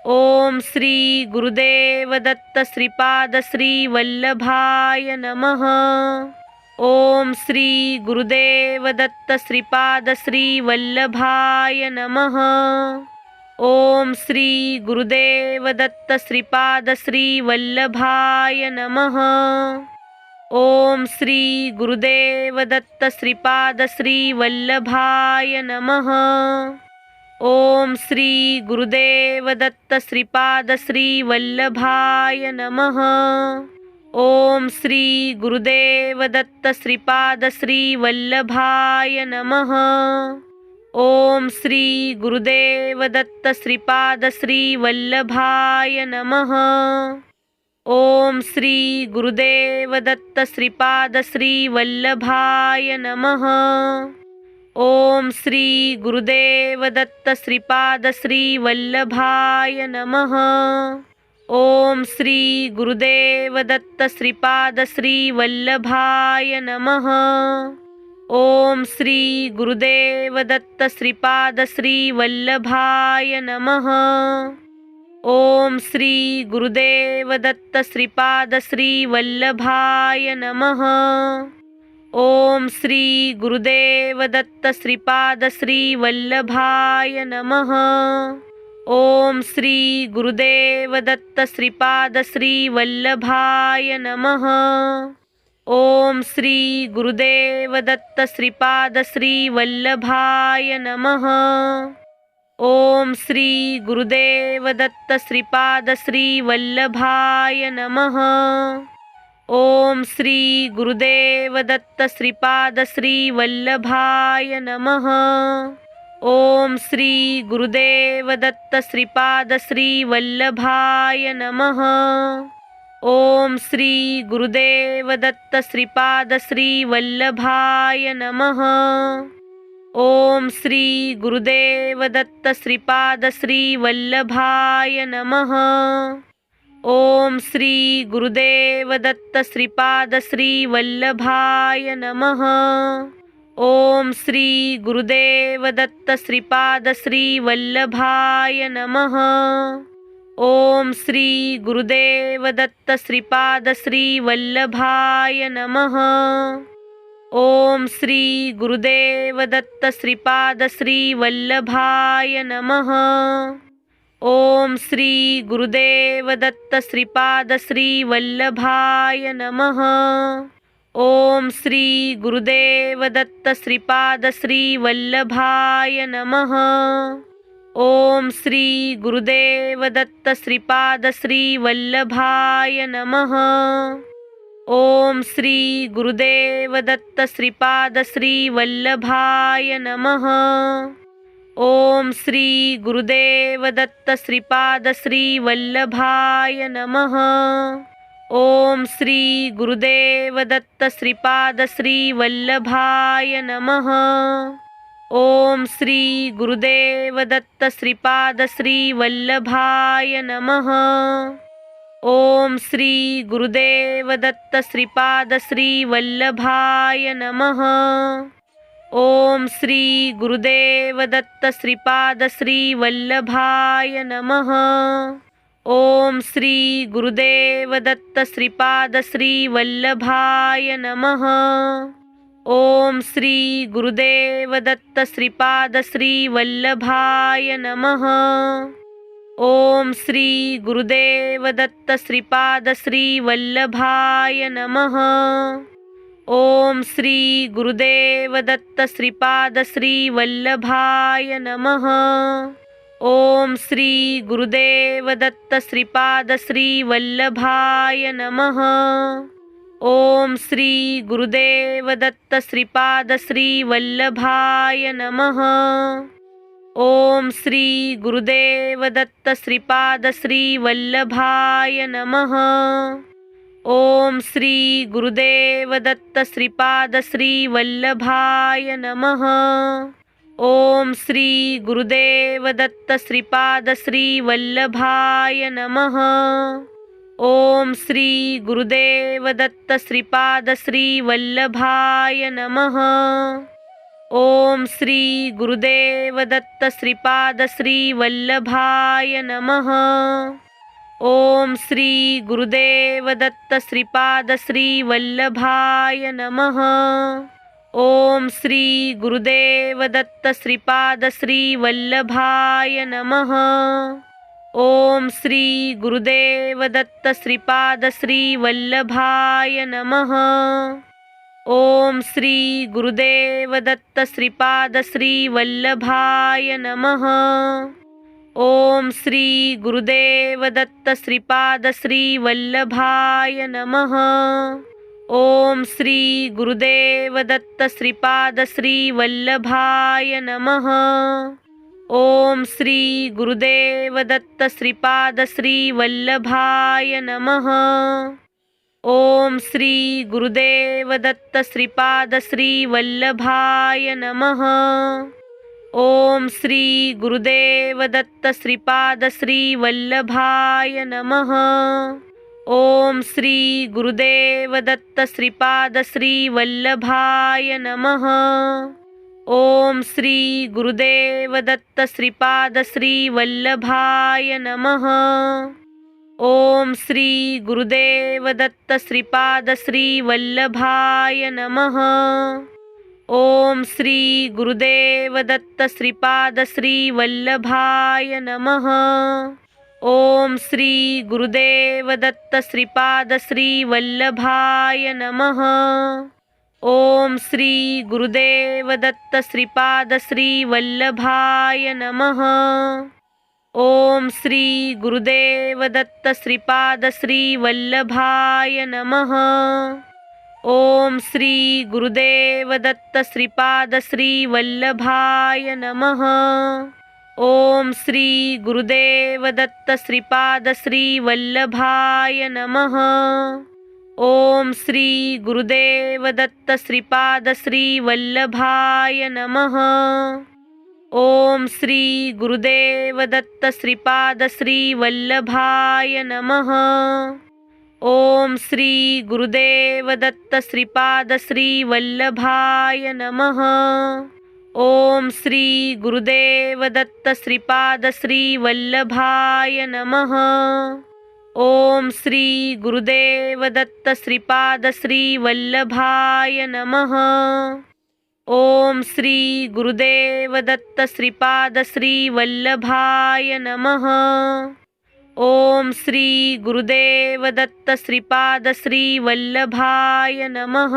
ओम श्री गुरुदेव दत्त श्रीपाद श्री वल्लभाय नमः। ओम श्री गुरुदेव दत्त श्रीपाद श्री वल्लभाय नमः। ओम श्री गुरुदेव दत्त श्रीपाद श्री वल्लभाय नमः। ओम श्री गुरुदेव दत्त श्रीपाद श्री वल्लभाय नमः। ओम श्री गुरुदेव दत्त श्रीपाद श्री वल्लभाय नमः। ओम श्री गुरुदेव दत्त श्रीपाद श्री वल्लभाय नमः। ओम श्री गुरुदेव दत्त श्रीपाद श्री वल्लभाय नमः। ओम श्री गुरुदेव दत्त श्रीपाद श्री वल्लभाय नमः। ओम श्री गुरुदेव दत्त श्रीपाद श्री वल्लभाय नमः। ओम श्री गुरुदेव दत्त श्रीपाद श्री वल्लभाय नमः। ओम श्री गुरुदेव दत्त श्रीपाद श्री वल्लभाय नमः। ओम श्री गुरुदेव दत्त श्रीपाद श्री वल्लभाय नमः। ओम श्री गुरुदेव दत्त श्रीपाद श्री वल्लभाय नमः। ओम श्री गुरुदेव दत्त श्रीपाद श्री वल्लभाय नमः। ओम श्री गुरुदेव दत्त श्रीपाद श्री वल्लभाय नमः। ओम श्री गुरुदेव दत्त श्रीपाद श्री वल्लभाय नमः। ओम श्री गुरुदेव दत्त श्रीपाद श्री वल्लभाय नमः। ओम श्री गुरुदेव दत्त श्रीपाद श्री वल्लभाय नमः। ओम श्री गुरुदेव दत्त श्रीपाद श्री वल्लभाय नमः। ओम श्री गुरुदेव दत्त श्रीपाद श्री वल्लभाय नमः। ओम श्री गुरुदेव दत्त श्रीपाद श्री वल्लभाय नमः। ओम श्री गुरुदेव दत्त श्रीपाद श्री वल्लभाय नमः। ओम श्री गुरुदेव दत्त श्रीपाद श्री वल्लभाय नमः। ओम श्री गुरुदेव दत्त श्रीपाद श्री वल्लभाय नमः। ओम श्री गुरुदेव दत्त श्रीपाद श्री वल्लभाय नमः। ओम श्री गुरुदेव दत्त श्रीपाद श्री वल्लभाय नमः। ओम श्री गुरुदेव दत्त श्रीपाद श्री वल्लभाय नमः। ओम श्री गुरुदेव दत्त श्रीपाद श्री वल्लभाय नमः। ओम श्री गुरुदेव दत्त श्रीपाद श्री वल्लभाय नमः। ओम श्री गुरुदेव दत्त श्रीपाद श्री वल्लभाय नमः। ओम श्री गुरुदेव दत्त श्रीपाद श्री वल्लभाय नमः। ओम श्री गुरुदेव दत्त श्रीपाद श्री वल्लभाय नमः। ओम श्री गुरुदेव दत्त श्रीपाद श्री वल्लभाय नमः। ओम श्री गुरुदेव दत्त श्रीपाद श्री वल्लभाय नमः। ओम श्री गुरुदेव दत्त श्रीपाद श्री वल्लभाय नमः। ओम श्री गुरुदेव दत्त श्रीपाद श्री वल्लभाय नमः। ओम श्री गुरुदेव दत्त श्रीपाद श्री वल्लभाय नमः। ओम श्री गुरुदेव दत्त श्रीपाद श्री वल्लभाय नमः। ओम श्री गुरुदेव दत्त श्रीपाद श्री वल्लभाय नमः। ओम श्री गुरुदेव दत्त श्रीपाद श्री वल्लभाय नमः। ओम श्री गुरुदेव दत्त श्रीपाद श्री वल्लभाय नमः। ओम श्री गुरुदेव दत्त श्रीपाद श्री वल्लभाय नमः। ओम श्री गुरुदेव दत्त श्रीपाद श्री वल्लभाय नमः। ओम श्री गुरुदेव दत्त श्रीपाद श्री वल्लभाय नमः। ओम श्री गुरुदेव दत्त श्रीपाद श्री वल्लभाय नमः। ओम श्री गुरुदेव दत्त श्रीपाद श्री वल्लभाय नमः। ओम श्री गुरुदेव दत्त श्रीपाद श्री वल्लभाय नमः। ओम श्री गुरुदेव दत्त श्रीपाद श्री वल्लभाय नमः। ओम श्री गुरुदेव दत्त श्रीपाद श्री वल्लभाय नमः। ओम श्री गुरुदेव दत्त श्रीपाद श्री वल्लभाय नमः। ओम श्री गुरुदेव दत्त श्रीपाद श्री वल्लभाय नमः। ओम श्री गुरुदेव दत्त श्रीपाद श्री वल्लभाय नमः। ओम श्री गुरुदेव दत्त श्रीपाद श्री वल्लभाय नमः। ओम श्री गुरुदेव दत्त श्रीपाद श्री वल्लभाय नमः। ओम श्री गुरुदेव दत्त श्रीपाद श्री वल्लभाय नमः। ओम श्री गुरुदेव दत्त श्रीपाद श्री वल्लभाय नमः। ओम श्री गुरुदेव दत्त श्रीपाद श्री वल्लभाय नमः। ओम श्री गुरुदेव दत्त श्रीपाद श्री वल्लभाय नमः। ओम श्री गुरुदेव दत्त श्रीपाद श्री वल्लभाय नमः। ओम श्री गुरुदेव दत्त श्रीपाद श्री वल्लभाय नमः। ओम श्री गुरुदेव दत्त श्रीपाद श्री वल्लभाय नमः। ओम श्री गुरुदेव दत्त श्रीपाद श्री वल्लभाय नमः। ओम श्री गुरुदेव दत्त श्रीपाद श्री वल्लभाय नमः। ओम श्री गुरुदेव दत्त श्रीपाद श्री वल्लभाय नमः। ओम श्री गुरुदेव दत्त श्रीपाद श्री वल्लभाय नमः। ओम श्री गुरुदेव दत्त श्रीपाद श्री वल्लभाय नमः। ओम श्री गुरुदेव दत्त श्रीपाद श्री वल्लभाय नमः। ओम श्री गुरुदेव दत्त श्रीपाद श्री वल्लभाय नमः। ओम श्री गुरुदेव दत्त श्रीपाद श्री वल्लभाय नमः।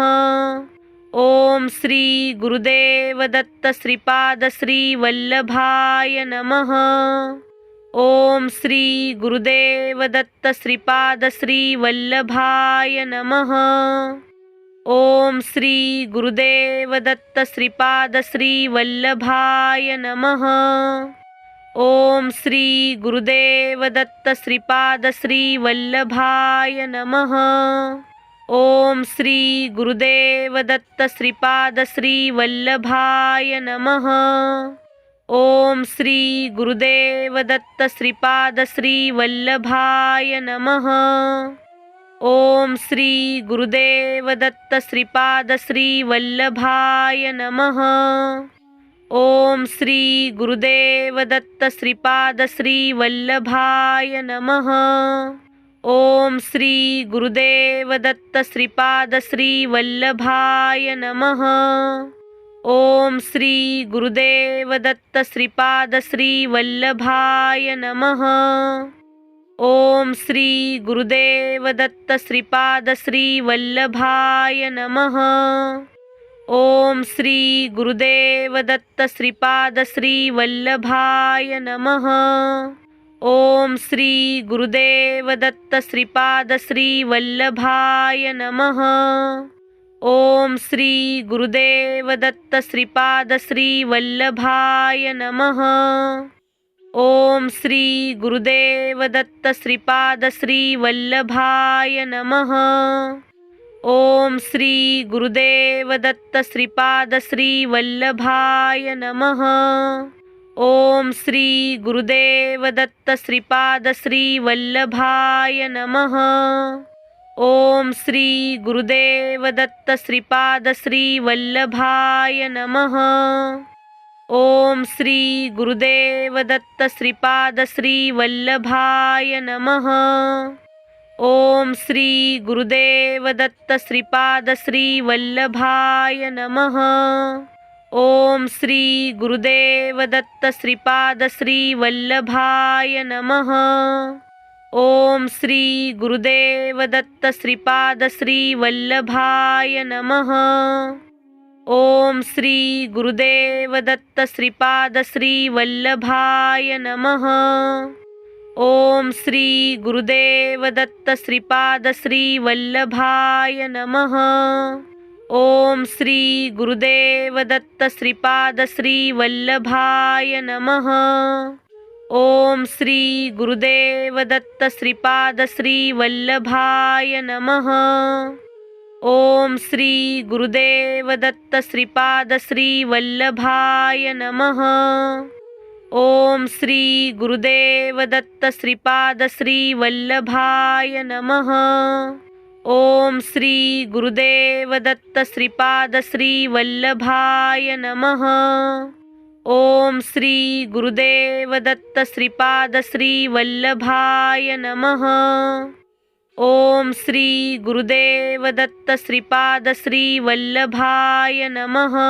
ओम श्री गुरुदेव दत्त श्रीपाद श्री वल्लभाय नमः। ओम श्री गुरुदेव दत्त श्रीपाद श्री वल्लभाय नमः। ओम श्री गुरुदेव दत्त श्रीपाद श्री वल्लभाय नमः। ओम श्री गुरुदेव दत्त श्रीपाद श्री वल्लभाय नमः। ओम श्री गुरुदेव दत्त श्रीपाद श्री वल्लभाय नमः। ओम श्री गुरुदेव दत्त श्रीपाद श्री वल्लभाय नमः। ओम श्री गुरुदेव दत्त श्रीपाद श्री वल्लभाय नमः. ओम श्री गुरुदेव दत्त श्रीपाद श्री वल्लभाय नमः. ओम श्री गुरुदेव दत्त श्रीपाद श्री वल्लभाय नमः. ओम श्री गुरुदेव दत्त श्रीपाद श्री वल्लभाय नमः. ओम श्री गुरुदेव दत्त श्रीपाद श्री वल्लभाय नमः. ओम श्री गुरुदेव दत्त श्रीपाद श्री वल्लभाय नमः. ओम श्री गुरुदेव दत्त श्रीपाद श्री वल्लभाय नमः. ओम श्री गुरुदेव दत्त श्रीपाद श्री वल्लभाय नमः. ओम श्री गुरुदेव दत्त श्रीपाद श्री वल्लभाय नमः. ओम श्री गुरुदेव दत्त श्रीपाद श्री वल्लभाय नमः. ओम श्री गुरुदेव दत्त श्रीपाद श्री वल्लभाय नमः. ओम श्री गुरुदेव दत्त श्रीपाद श्री वल्लभाय नमः. ओम श्री गुरुदेव दत्त श्रीपाद श्री वल्लभाय नमः. ओम श्री गुरुदेव दत्त श्रीपाद श्री वल्लभाय नमः. ओम श्री गुरुदेव दत्त श्रीपाद श्री वल्लभाय नमः. ओम श्री गुरुदेव दत्त श्रीपाद श्री वल्लभाय नमः. ओम श्री गुरुदेव दत्त श्रीपाद श्री वल्लभाय नमः. ओम श्री गुरुदेव दत्त श्रीपाद श्री वल्लभाय नमः. ओम श्री गुरुदेव दत्त श्रीपाद श्री वल्लभाय नमः. ओम श्री गुरुदेव दत्त श्रीपाद श्री वल्लभाय नमः. ओम श्री गुरुदेव दत्त श्रीपाद श्री वल्लभाय नमः. ओम श्री गुरुदेव दत्त श्रीपाद श्री वल्लभाय नमः. ओम श्री गुरुदेव दत्त श्रीपाद श्री वल्लभाय नमः. ओम श्री गुरुदेव दत्त श्रीपाद श्री वल्लभाय नमः. ओम श्री गुरुदेव दत्त श्रीपाद श्री वल्लभाय नमः.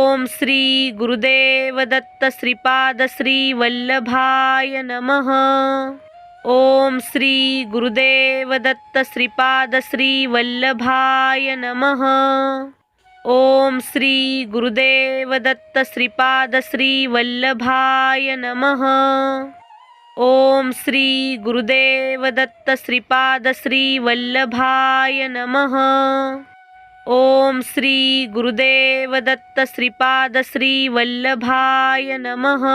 ओम श्री गुरुदेव दत्त श्रीपाद श्री वल्लभाय नमः. ओम श्री गुरुदेव दत्त श्रीपाद श्री वल्लभाय नमः. ओम श्री गुरुदेव दत्त श्रीपाद श्री वल्लभाय नमः. ओम श्री गुरुदेव दत्त श्रीपाद श्री वल्लभाय नमः. ओम श्री गुरुदेव दत्त श्रीपाद श्री वल्लभाय नमः.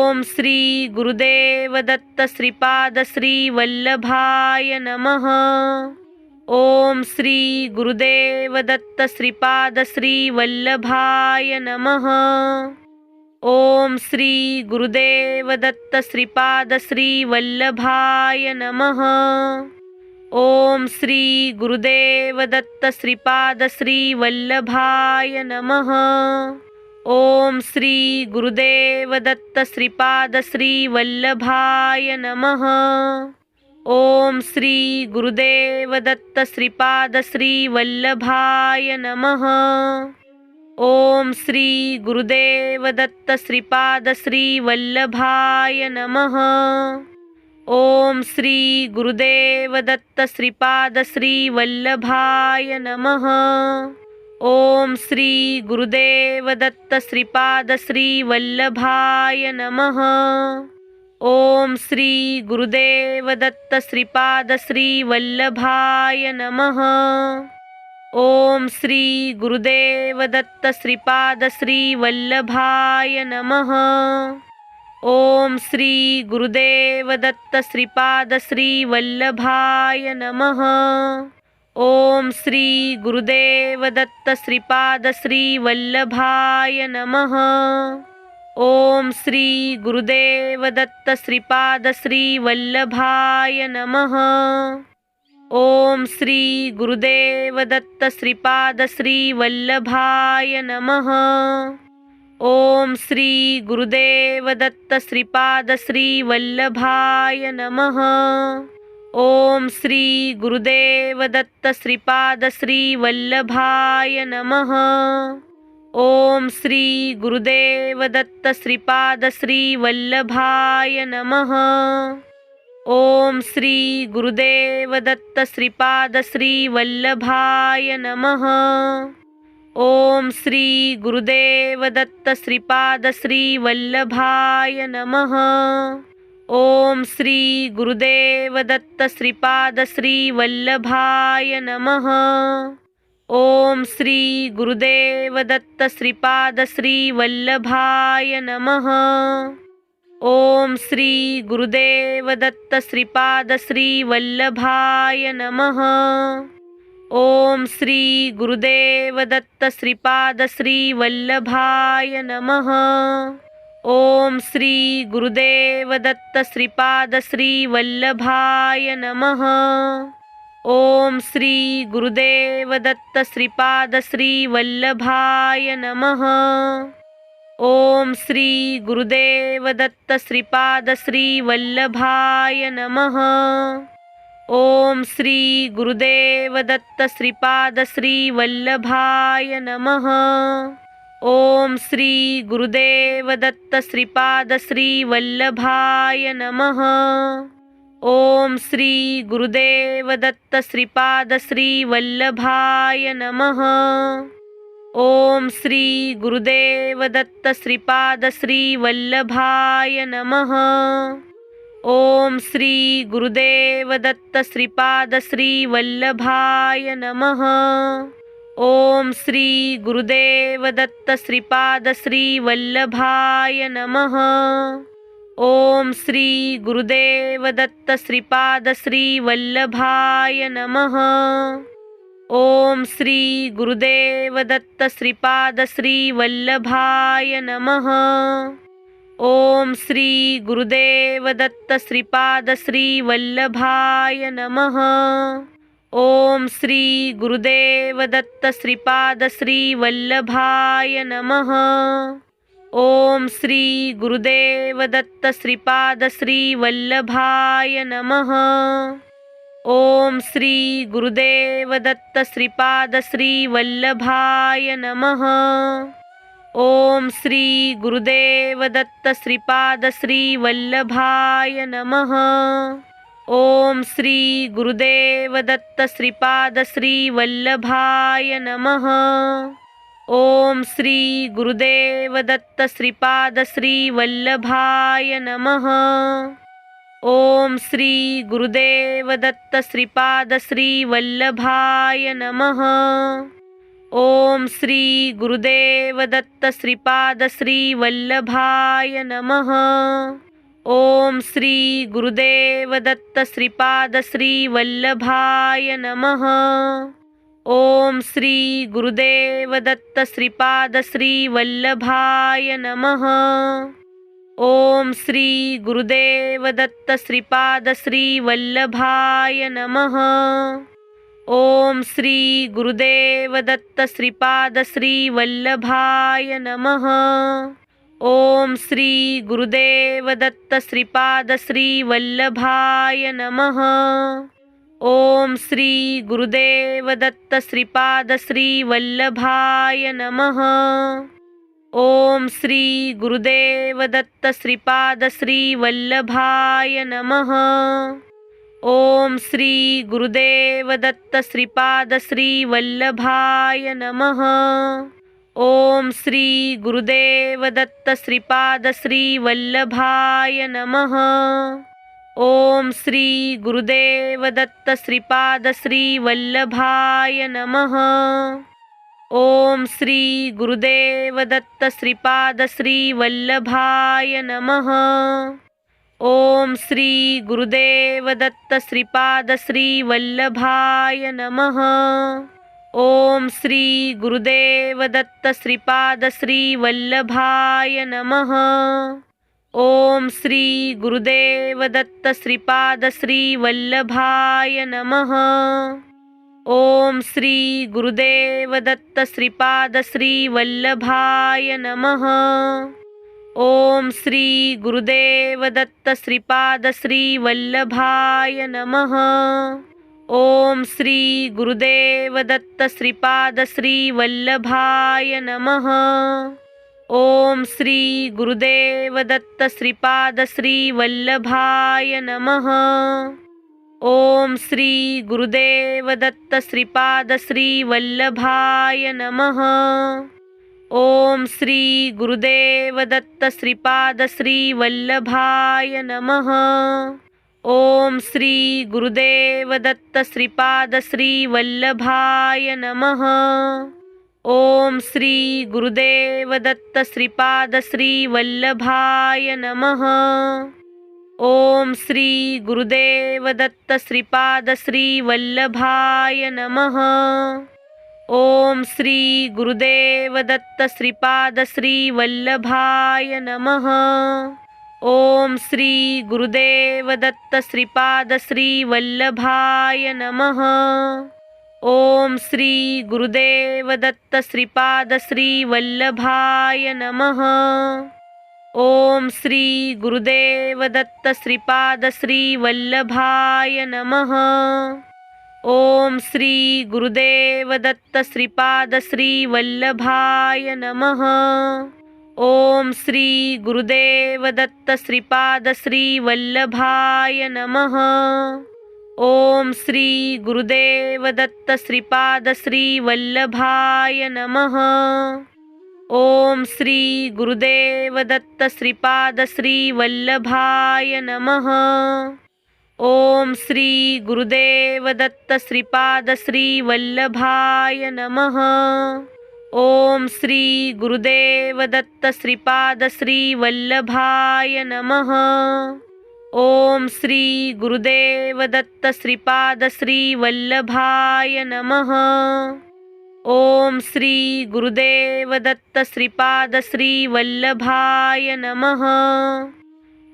ओम श्री गुरुदेव दत्त श्रीपाद श्री वल्लभाय नमः. ओम श्री गुरुदेव दत्त श्रीपाद श्री वल्लभाय नमः. ओम श्री गुरुदेव दत्त श्रीपाद श्री वल्लभाय नमः. ओम श्री गुरुदेव दत्त श्रीपाद श्री वल्लभाय नमः. ओम श्री गुरुदेव दत्त श्रीपाद श्री वल्लभाय नमः. ओम श्री गुरुदेव दत्त श्रीपाद श्री वल्लभाय नमः. ओम श्री गुरुदेव दत्त श्रीपाद श्री वल्लभाय नमः. ओम श्री गुरुदेव दत्त श्रीपाद श्री वल्लभाय नमः. ओम श्री गुरुदेव दत्त श्रीपाद श्री वल्लभाय नमः. ओम श्री गुरुदेव दत्त श्रीपाद श्री वल्लभाय नमः. ओम श्री गुरुदेव दत्त श्रीपाद श्री वल्लभाय नमः. ओम श्री गुरुदेव दत्त श्रीपाद श्री वल्लभाय नमः. ओम श्री गुरुदेव दत्त श्रीपाद श्री वल्लभाय नमः. ओम श्री गुरुदेव दत्त श्रीपाद श्री वल्लभाय नमः। ओम श्री गुरुदेव दत्त श्रीपाद श्री वल्लभाय नमः। ओम श्री गुरुदेव दत्त श्रीपाद श्री वल्लभाय नमः। ओम श्री गुरुदेव दत्त श्रीपाद श्री वल्लभाय नमः। ओम श्री गुरुदेव दत्त श्रीपाद श्री वल्लभाय नमः। ओम श्री गुरुदेव दत्त श्रीपाद श्री वल्लभाय नमः। ओम श्री गुरुदेव दत्त श्रीपाद श्री वल्लभाय नमः। ओम श्री गुरुदेव दत्त श्रीपाद श्री वल्लभाय नमः। ओम श्री गुरुदेव दत्त श्रीपाद श्री वल्लभाय नमः। ओम श्री गुरुदेव दत्त श्रीपाद श्री वल्लभाय नमः। ओम श्री गुरुदेव दत्त श्रीपाद श्री वल्लभाय नमः। ओम श्री गुरुदेव दत्त श्रीपाद श्री वल्लभाय नमः। ओम श्री गुरुदेव दत्त श्रीपाद श्री वल्लभाय नमः। ओम श्री गुरुदेव दत्त श्रीपाद श्री वल्लभाय नमः। ओम श्री गुरुदेव दत्त श्रीपाद श्री वल्लभाय नमः। ओम श्री गुरुदेव दत्त श्रीपाद श्री वल्लभाय नमः। ओम श्री गुरुदेव दत्त श्रीपाद श्री वल्लभाय नमः। ओम श्री गुरुदेव दत्त श्रीपाद श्री वल्लभाय नमः। ओम श्री गुरुदेव दत्त श्रीपाद श्री वल्लभाय नमः। ओम श्री गुरुदेव दत्त श्रीपाद श्री वल्लभाय नमः। ओम श्री गुरुदेव दत्त श्रीपाद श्री वल्लभाय नमः। ओम श्री गुरुदेव दत्त श्रीपाद श्री वल्लभाय नमः। ओम श्री गुरुदेव दत्त श्रीपाद श्री वल्लभाय नमः। ओम श्री गुरुदेव दत्त श्रीपाद श्री वल्लभाय नमः। ओम श्री गुरुदेव दत्त श्रीपाद श्री वल्लभाय नमः। ओम श्री गुरुदेव दत्त श्रीपाद श्री वल्लभाय नमः। ओम श्री गुरुदेव दत्त श्रीपाद श्री वल्लभाय नमः। ओम श्री गुरुदेव दत्त श्रीपाद श्री वल्लभाय नमः। ओम श्री गुरुदेव दत्त श्रीपाद श्री वल्लभाय नमः। ओम श्री गुरुदेव दत्त श्रीपाद श्री वल्लभाय नमः। ओम श्री गुरुदेव दत्त श्रीपाद श्री वल्लभाय नमः। ओम श्री गुरुदेव दत्त श्रीपाद श्री वल्लभाय नमः। ओम श्री गुरुदेव दत्त श्रीपाद श्री वल्लभाय नमः। ओम श्री गुरुदेव दत्त श्रीपाद श्री वल्लभाय नमः। ओम श्री गुरुदेव दत्त श्रीपाद श्री वल्लभाय नमः। ओम श्री गुरुदेव दत्त श्रीपाद श्री वल्लभाय नमः। ओम श्री गुरुदेव दत्त श्रीपाद श्री वल्लभाय नमः। ओम श्री गुरुदेव दत्त श्रीपाद श्री वल्लभाय नमः। ओम श्री गुरुदेव दत्त श्रीपाद श्री वल्लभाय नमः। ओम श्री गुरुदेव दत्त श्रीपाद श्री वल्लभाय नमः। ओम श्री गुरुदेव दत्त श्रीपाद श्री वल्लभाय नमः। ओम श्री गुरुदेव दत्त श्रीपाद श्री वल्लभाय नमः। ओम श्री गुरुदेव दत्त श्रीपाद श्री वल्लभाय नमः। ओम श्री गुरुदेव दत्त श्रीपाद श्री वल्लभाय नमः। ओम श्री गुरुदेव दत्त श्रीपाद श्री वल्लभाय नमः। ओम श्री गुरुदेव दत्त श्रीपाद श्री वल्लभाय नमः। ओम श्री गुरुदेव दत्त श्रीपाद श्री वल्लभाय नमः। ओम श्री गुरुदेव दत्त श्रीपाद श्री वल्लभाय नमः। ओम श्री गुरुदेव दत्त श्रीपाद श्री वल्लभाय नमः। ओम श्री गुरुदेव दत्त श्रीपाद श्री वल्लभाय नमः। ओम श्री गुरुदेव दत्त श्रीपाद श्री वल्लभाय नमः। ओम श्री गुरुदेव दत्त श्रीपाद श्री वल्लभाय नमः। ओम श्री गुरुदेव दत्त श्रीपाद श्री वल्लभाय नमः। ओम श्री गुरुदेव दत्त श्रीपाद श्री वल्लभाय नमः। ओम श्री गुरुदेव दत्त श्रीपाद श्री वल्लभाय नमः। ओम श्री गुरुदेव दत्त श्रीपाद श्री वल्लभाय नमः। ओम श्री गुरुदेव दत्त श्रीपाद श्री वल्लभाय नमः। ओम श्री गुरुदेव दत्त श्रीपाद श्री वल्लभाय नमः। ओम श्री गुरुदेव दत्त श्रीपाद श्री वल्लभाय नमः। ओम श्री गुरुदेव दत्त श्रीपाद श्री वल्लभाय नमः। ओम श्री गुरुदेव दत्त श्रीपाद श्री वल्लभाय नमः। ओम श्री गुरुदेव दत्त श्रीपाद श्री वल्लभाय नमः। ओम श्री गुरुदेव दत्त श्रीपाद श्री वल्लभाय नमः। ओम श्री गुरुदेव दत्त श्रीपाद श्री वल्लभाय नमः। ओम श्री गुरुदेव दत्त श्रीपाद श्री वल्लभाय नमः। ओम श्री गुरुदेव दत्त श्रीपाद श्री वल्लभाय नमः।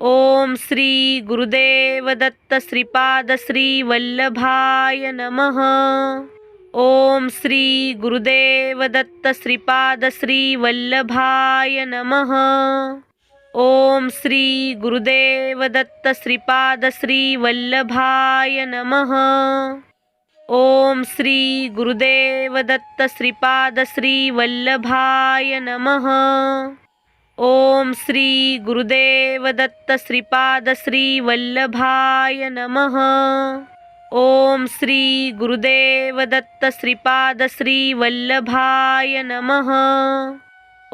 ओम श्री गुरुदेव दत्त श्रीपाद श्री वल्लभाय नमः। ओम श्री गुरुदेव दत्त श्रीपाद श्री वल्लभाय नमः। ओम श्री गुरुदेव दत्त श्रीपाद श्री वल्लभाय नमः। ओम श्री गुरुदेव दत्त श्रीपाद श्री वल्लभाय नमः। ओम श्री गुरुदेव दत्त श्रीपाद श्री वल्लभाय नमः। ओम श्री गुरुदेव दत्त श्रीपाद श्री वल्लभाय नमः।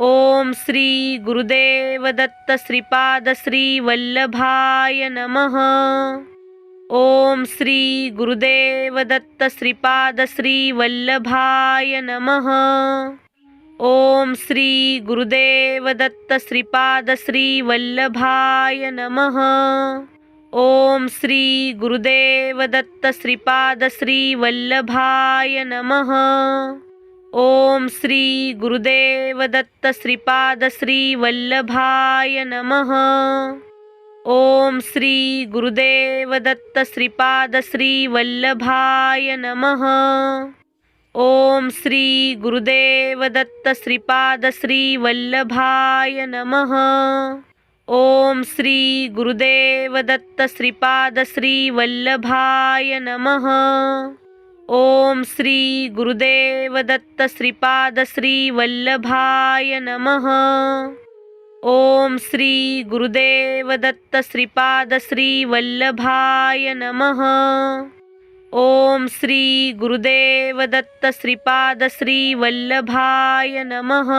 ओम श्री गुरुदेव दत्त श्रीपाद श्री वल्लभाय नमः। ओम श्री गुरुदेव दत्त श्रीपाद श्री वल्लभाय नमः। ओम श्री गुरुदेव दत्त श्रीपाद श्री वल्लभाय नमः। ओम श्री गुरुदेव दत्त श्रीपाद श्री वल्लभाय नमः। ओम श्री गुरुदेव दत्त श्रीपाद श्री वल्लभाय नमः। ओम श्री गुरुदेव दत्त श्रीपाद श्री वल्लभाय नमः। ओम श्री गुरुदेव दत्त श्रीपाद श्री वल्लभाय नमः। ओम श्री गुरुदेव दत्त श्रीपाद श्री वल्लभाय नमः। ओम श्री गुरुदेव दत्त श्रीपाद श्री वल्लभाय नमः। ओम श्री गुरुदेव दत्त श्रीपाद श्री वल्लभाय नमः। ओम श्री गुरुदेव दत्त श्रीपाद श्री वल्लभाय नमः।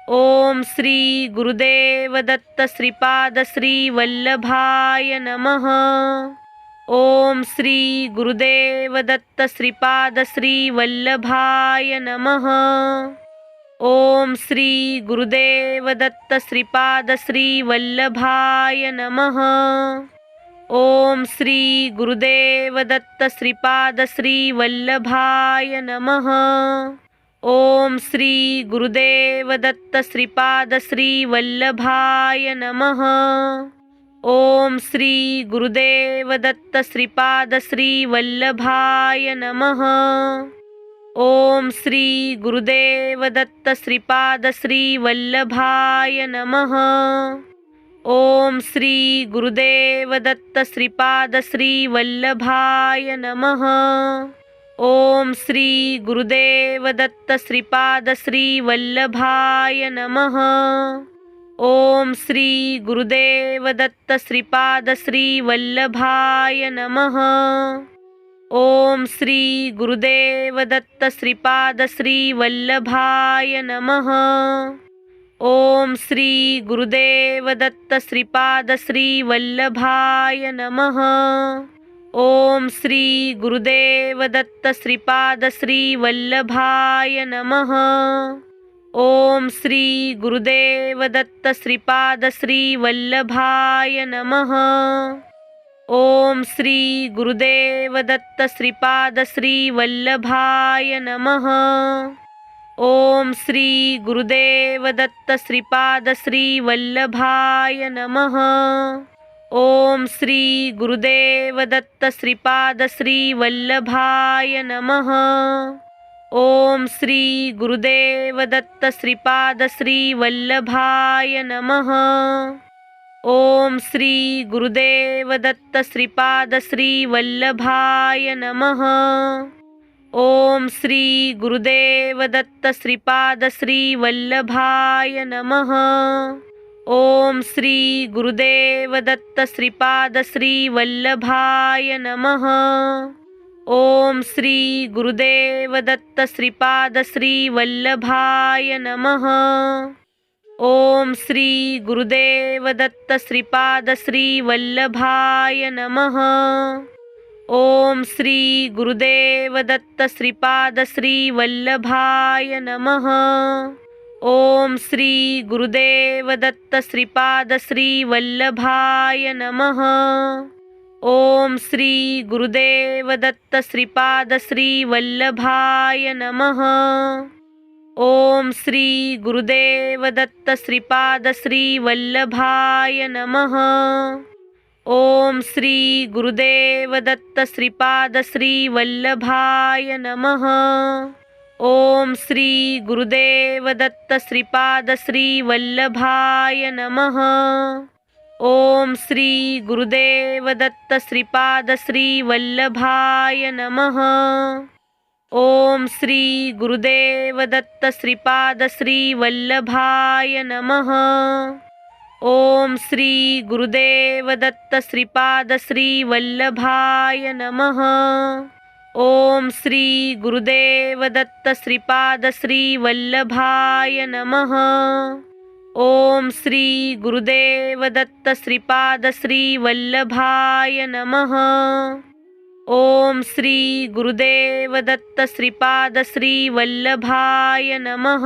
ओम श्री गुरुदेव दत्त श्रीपाद श्री वल्लभाय नमः। ओम श्री गुरुदेव दत्त श्रीपाद श्री वल्लभाय नमः। ओम श्री गुरुदेव दत्त श्रीपाद श्री वल्लभाय नमः। ओम श्री गुरुदेव दत्त श्रीपाद श्री वल्लभाय नमः। ओम श्री गुरुदेव दत्त श्रीपाद श्री वल्लभाय नमः। ओम श्री गुरुदेव दत्त श्रीपाद श्री वल्लभाय नमः। ओम श्री गुरुदेव दत्त श्रीपाद श्री वल्लभाय नमः। ओम श्री गुरुदेव दत्त श्रीपाद श्री वल्लभाय नमः। ओम श्री गुरुदेव दत्त श्रीपाद श्री वल्लभाय नमः। ओम श्री गुरुदेव दत्त श्रीपाद श्री वल्लभाय नमः। ओम श्री गुरुदेव दत्त श्रीपाद श्री वल्लभाय नमः। ओम श्री गुरुदेव दत्त श्रीपाद श्री वल्लभाय नमः। ओम श्री गुरुदेव दत्त श्रीपाद श्री वल्लभाय नमः। ओम श्री गुरुदेव दत्त श्रीपाद श्री वल्लभाय नमः। ओम श्री गुरुदेव दत्त श्रीपाद श्री वल्लभाय नमः। ओम श्री गुरुदेव दत्त श्रीपाद श्री वल्लभाय नमः। ओम श्री गुरुदेव दत्त श्रीपाद श्री वल्लभाय नमः। ओम श्री गुरुदेव दत्त श्रीपाद श्री वल्लभाय नमः। ओम श्री गुरुदेव दत्त श्रीपाद श्री वल्लभाय नमः। ओम श्री गुरुदेव दत्त श्रीपाद श्री वल्लभाय नमः। ओम श्री गुरुदेव दत्त श्रीपाद श्री वल्लभाय नमः। ओम श्री गुरुदेव दत्त श्रीपाद श्री वल्लभाय नमः। ओम श्री गुरुदेव दत्त श्रीपाद श्री वल्लभाय नमः। ओम श्री गुरुदेव दत्त श्रीपाद श्री वल्लभाय नमः। ओम श्री गुरुदेव दत्त श्रीपाद श्री वल्लभाय नमः। ओम श्री गुरुदेव दत्त श्रीपाद श्री वल्लभाय नमः। ओम श्री गुरुदेव दत्त श्रीपाद श्री वल्लभाय नमः। ओम श्री गुरुदेव दत्त श्रीपाद श्री वल्लभाय नमः। ओम श्री गुरुदेव दत्त श्रीपाद श्री वल्लभाय नमः। ओम श्री गुरुदेव दत्त श्रीपाद श्री वल्लभाय नमः। ओम श्री गुरुदेव दत्त श्रीपाद श्री वल्लभाय नमः। ओम श्री गुरुदेव दत्त श्रीपाद श्री वल्लभाय नमः। ओम श्री गुरुदेव दत्त श्रीपाद श्री वल्लभाय नमः। ओम श्री गुरुदेव दत्त श्रीपाद श्री वल्लभाय नमः। ओम श्री गुरुदेव दत्त श्रीपाद श्री वल्लभाय नमः।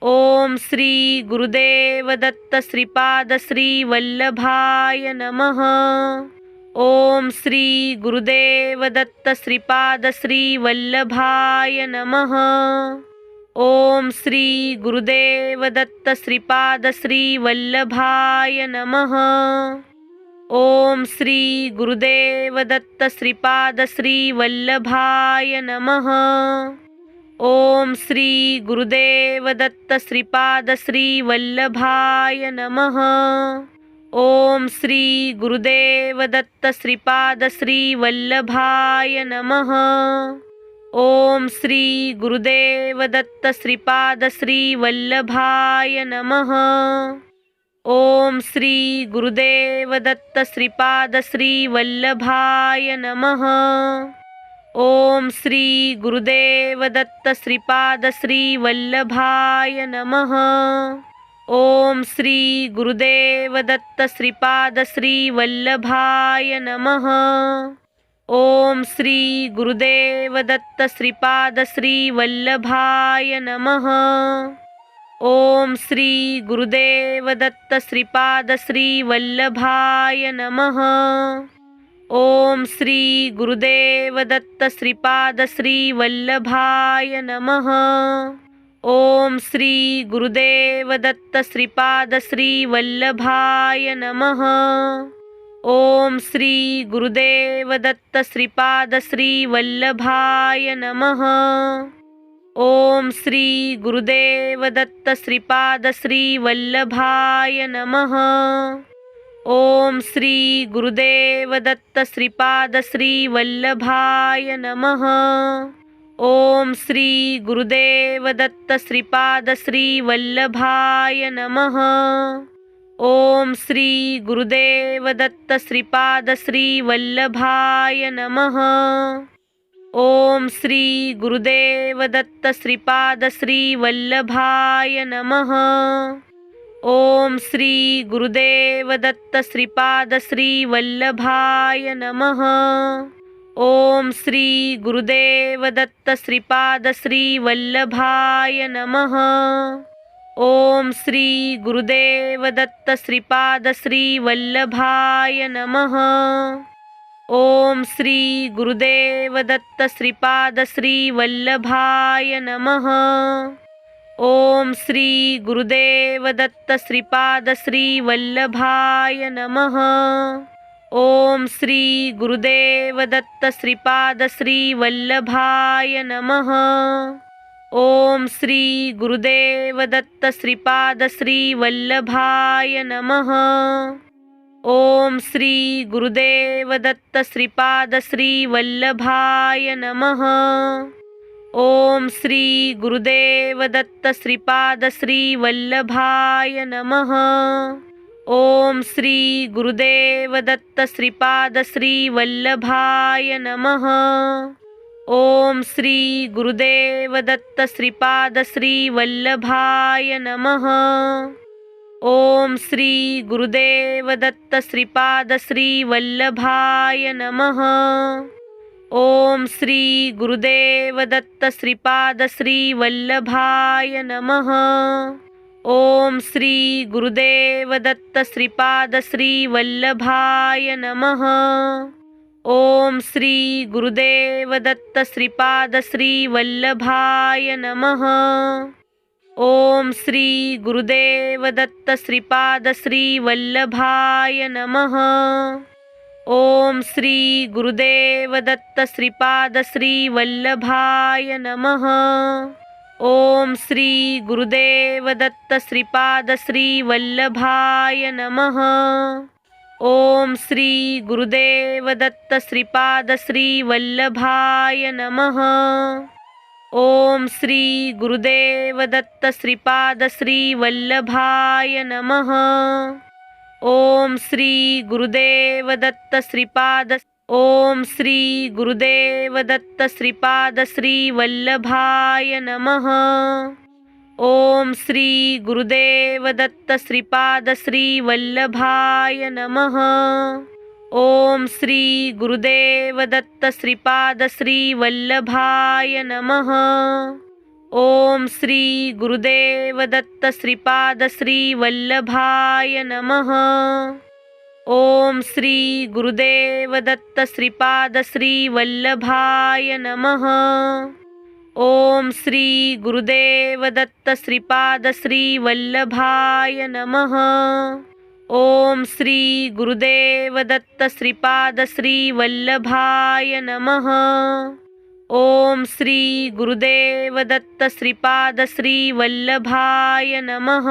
ओम श्री गुरुदेव दत्त श्रीपाद श्री वल्लभाय नमः। ओम श्री गुरुदेव दत्त श्रीपाद श्री वल्लभाय नमः। ओम श्री गुरुदेव दत्त श्रीपाद श्री वल्लभाय नमः। ओम श्री गुरुदेव दत्त श्रीपाद श्री वल्लभाय नमः। ओम श्री गुरुदेव दत्त श्रीपाद श्री वल्लभाय नमः। ओम श्री गुरुदेव दत्त श्रीपाद श्री वल्लभाय नमः। ओम श्री गुरुदेव दत्त श्रीपाद श्री वल्लभाय नमः। ओम श्री गुरुदेव दत्त श्रीपाद श्री वल्लभाय नमः। ओम श्री गुरुदेव दत्त श्रीपाद श्री वल्लभाय नमः। ओम श्री गुरुदेव दत्त श्रीपाद श्री वल्लभाय नमः। ओम श्री गुरुदेव दत्त श्रीपाद श्री वल्लभाय नमः। ओम श्री गुरुदेव दत्त श्रीपाद श्री वल्लभाय नमः. ओम श्री गुरुदेव दत्त श्रीपाद श्री वल्लभाय नमः. ओम श्री गुरुदेव दत्त श्रीपाद श्री वल्लभाय नमः. ओम श्री गुरुदेव दत्त श्रीपाद श्री वल्लभाय नमः. ओम श्री गुरुदेव दत्त श्रीपाद श्री वल्लभाय नमः. ओम श्री गुरुदेव दत्त श्रीपाद श्री वल्लभाय नमः. ओम श्री गुरुदेव दत्त श्रीपाद श्री वल्लभाय नमः. ओम श्री गुरुदेव दत्त श्रीपाद श्री वल्लभाय नमः. ओम श्री गुरुदेव दत्त श्रीपाद श्री वल्लभाय नमः. ओम श्री गुरुदेव दत्त श्रीपाद श्री वल्लभाय नमः. ओम श्री गुरुदेव दत्त श्रीपाद श्री वल्लभाय नमः. ओम श्री गुरुदेव दत्त श्रीपाद श्री वल्लभाय नमः. ओम श्री गुरुदेव दत्त श्रीपाद श्री वल्लभाय नमः. ओम श्री गुरुदेव दत्त श्रीपाद श्री वल्लभाय नमः. ओम श्री गुरुदेव दत्त श्रीपाद श्री वल्लभाय नमः. ओम श्री गुरुदेव दत्त श्रीपाद श्री वल्लभाय नमः. ओम श्री गुरुदेव दत्त श्रीपाद श्री वल्लभाय नमः. ओम श्री गुरुदेव दत्त श्रीपाद श्री वल्लभाय नमः. ओम श्री गुरुदेव दत्त श्रीपाद श्री वल्लभाय नमः. ओम श्री गुरुदेव दत्त श्रीपाद श्री वल्लभाय नमः. ओम श्री गुरुदेव दत्त श्रीपाद श्री वल्लभाय नमः. ओम श्री गुरुदेव दत्त श्रीपाद श्री वल्लभाय नमः. ओम श्री गुरुदेव दत्त श्रीपाद श्री वल्लभाय नमः. ओम श्री गुरुदेव दत्त श्रीपाद श्री वल्लभाय नमः. ओम श्री गुरुदेव दत्त श्रीपाद श्री वल्लभाय नमः. ओम श्री गुरुदेव दत्त श्रीपाद श्री वल्लभाय नमः. ओम श्री गुरुदेव दत्त श्रीपाद श्री वल्लभाय नमः. ओम श्री गुरुदेव दत्त श्रीपाद श्री वल्लभाय नमः. ओम श्री गुरुदेव दत्त श्रीपाद श्री वल्लभाय नमः. ओम श्री गुरुदेव दत्त श्रीपाद. ओम श्री गुरुदेव दत्त श्रीपाद श्री वल्लभाय नमः. ओम श्री गुरुदेव दत्त श्रीपाद श्री वल्लभाय नमः. ओम श्री गुरुदेव दत्त श्रीपाद श्री वल्लभाय नमः. ओम श्री गुरुदेव दत्त श्रीपाद श्री वल्लभाय नमः. ओम श्री गुरुदेव दत्त श्रीपाद श्री वल्लभाय नमः. ओम श्री गुरुदेव दत्त श्रीपाद श्री वल्लभाय नमः. ओम श्री गुरुदेव दत्त श्रीपाद श्री वल्लभाय नमः. ओम श्री गुरुदेव दत्त श्रीपाद श्री वल्लभाय नमः.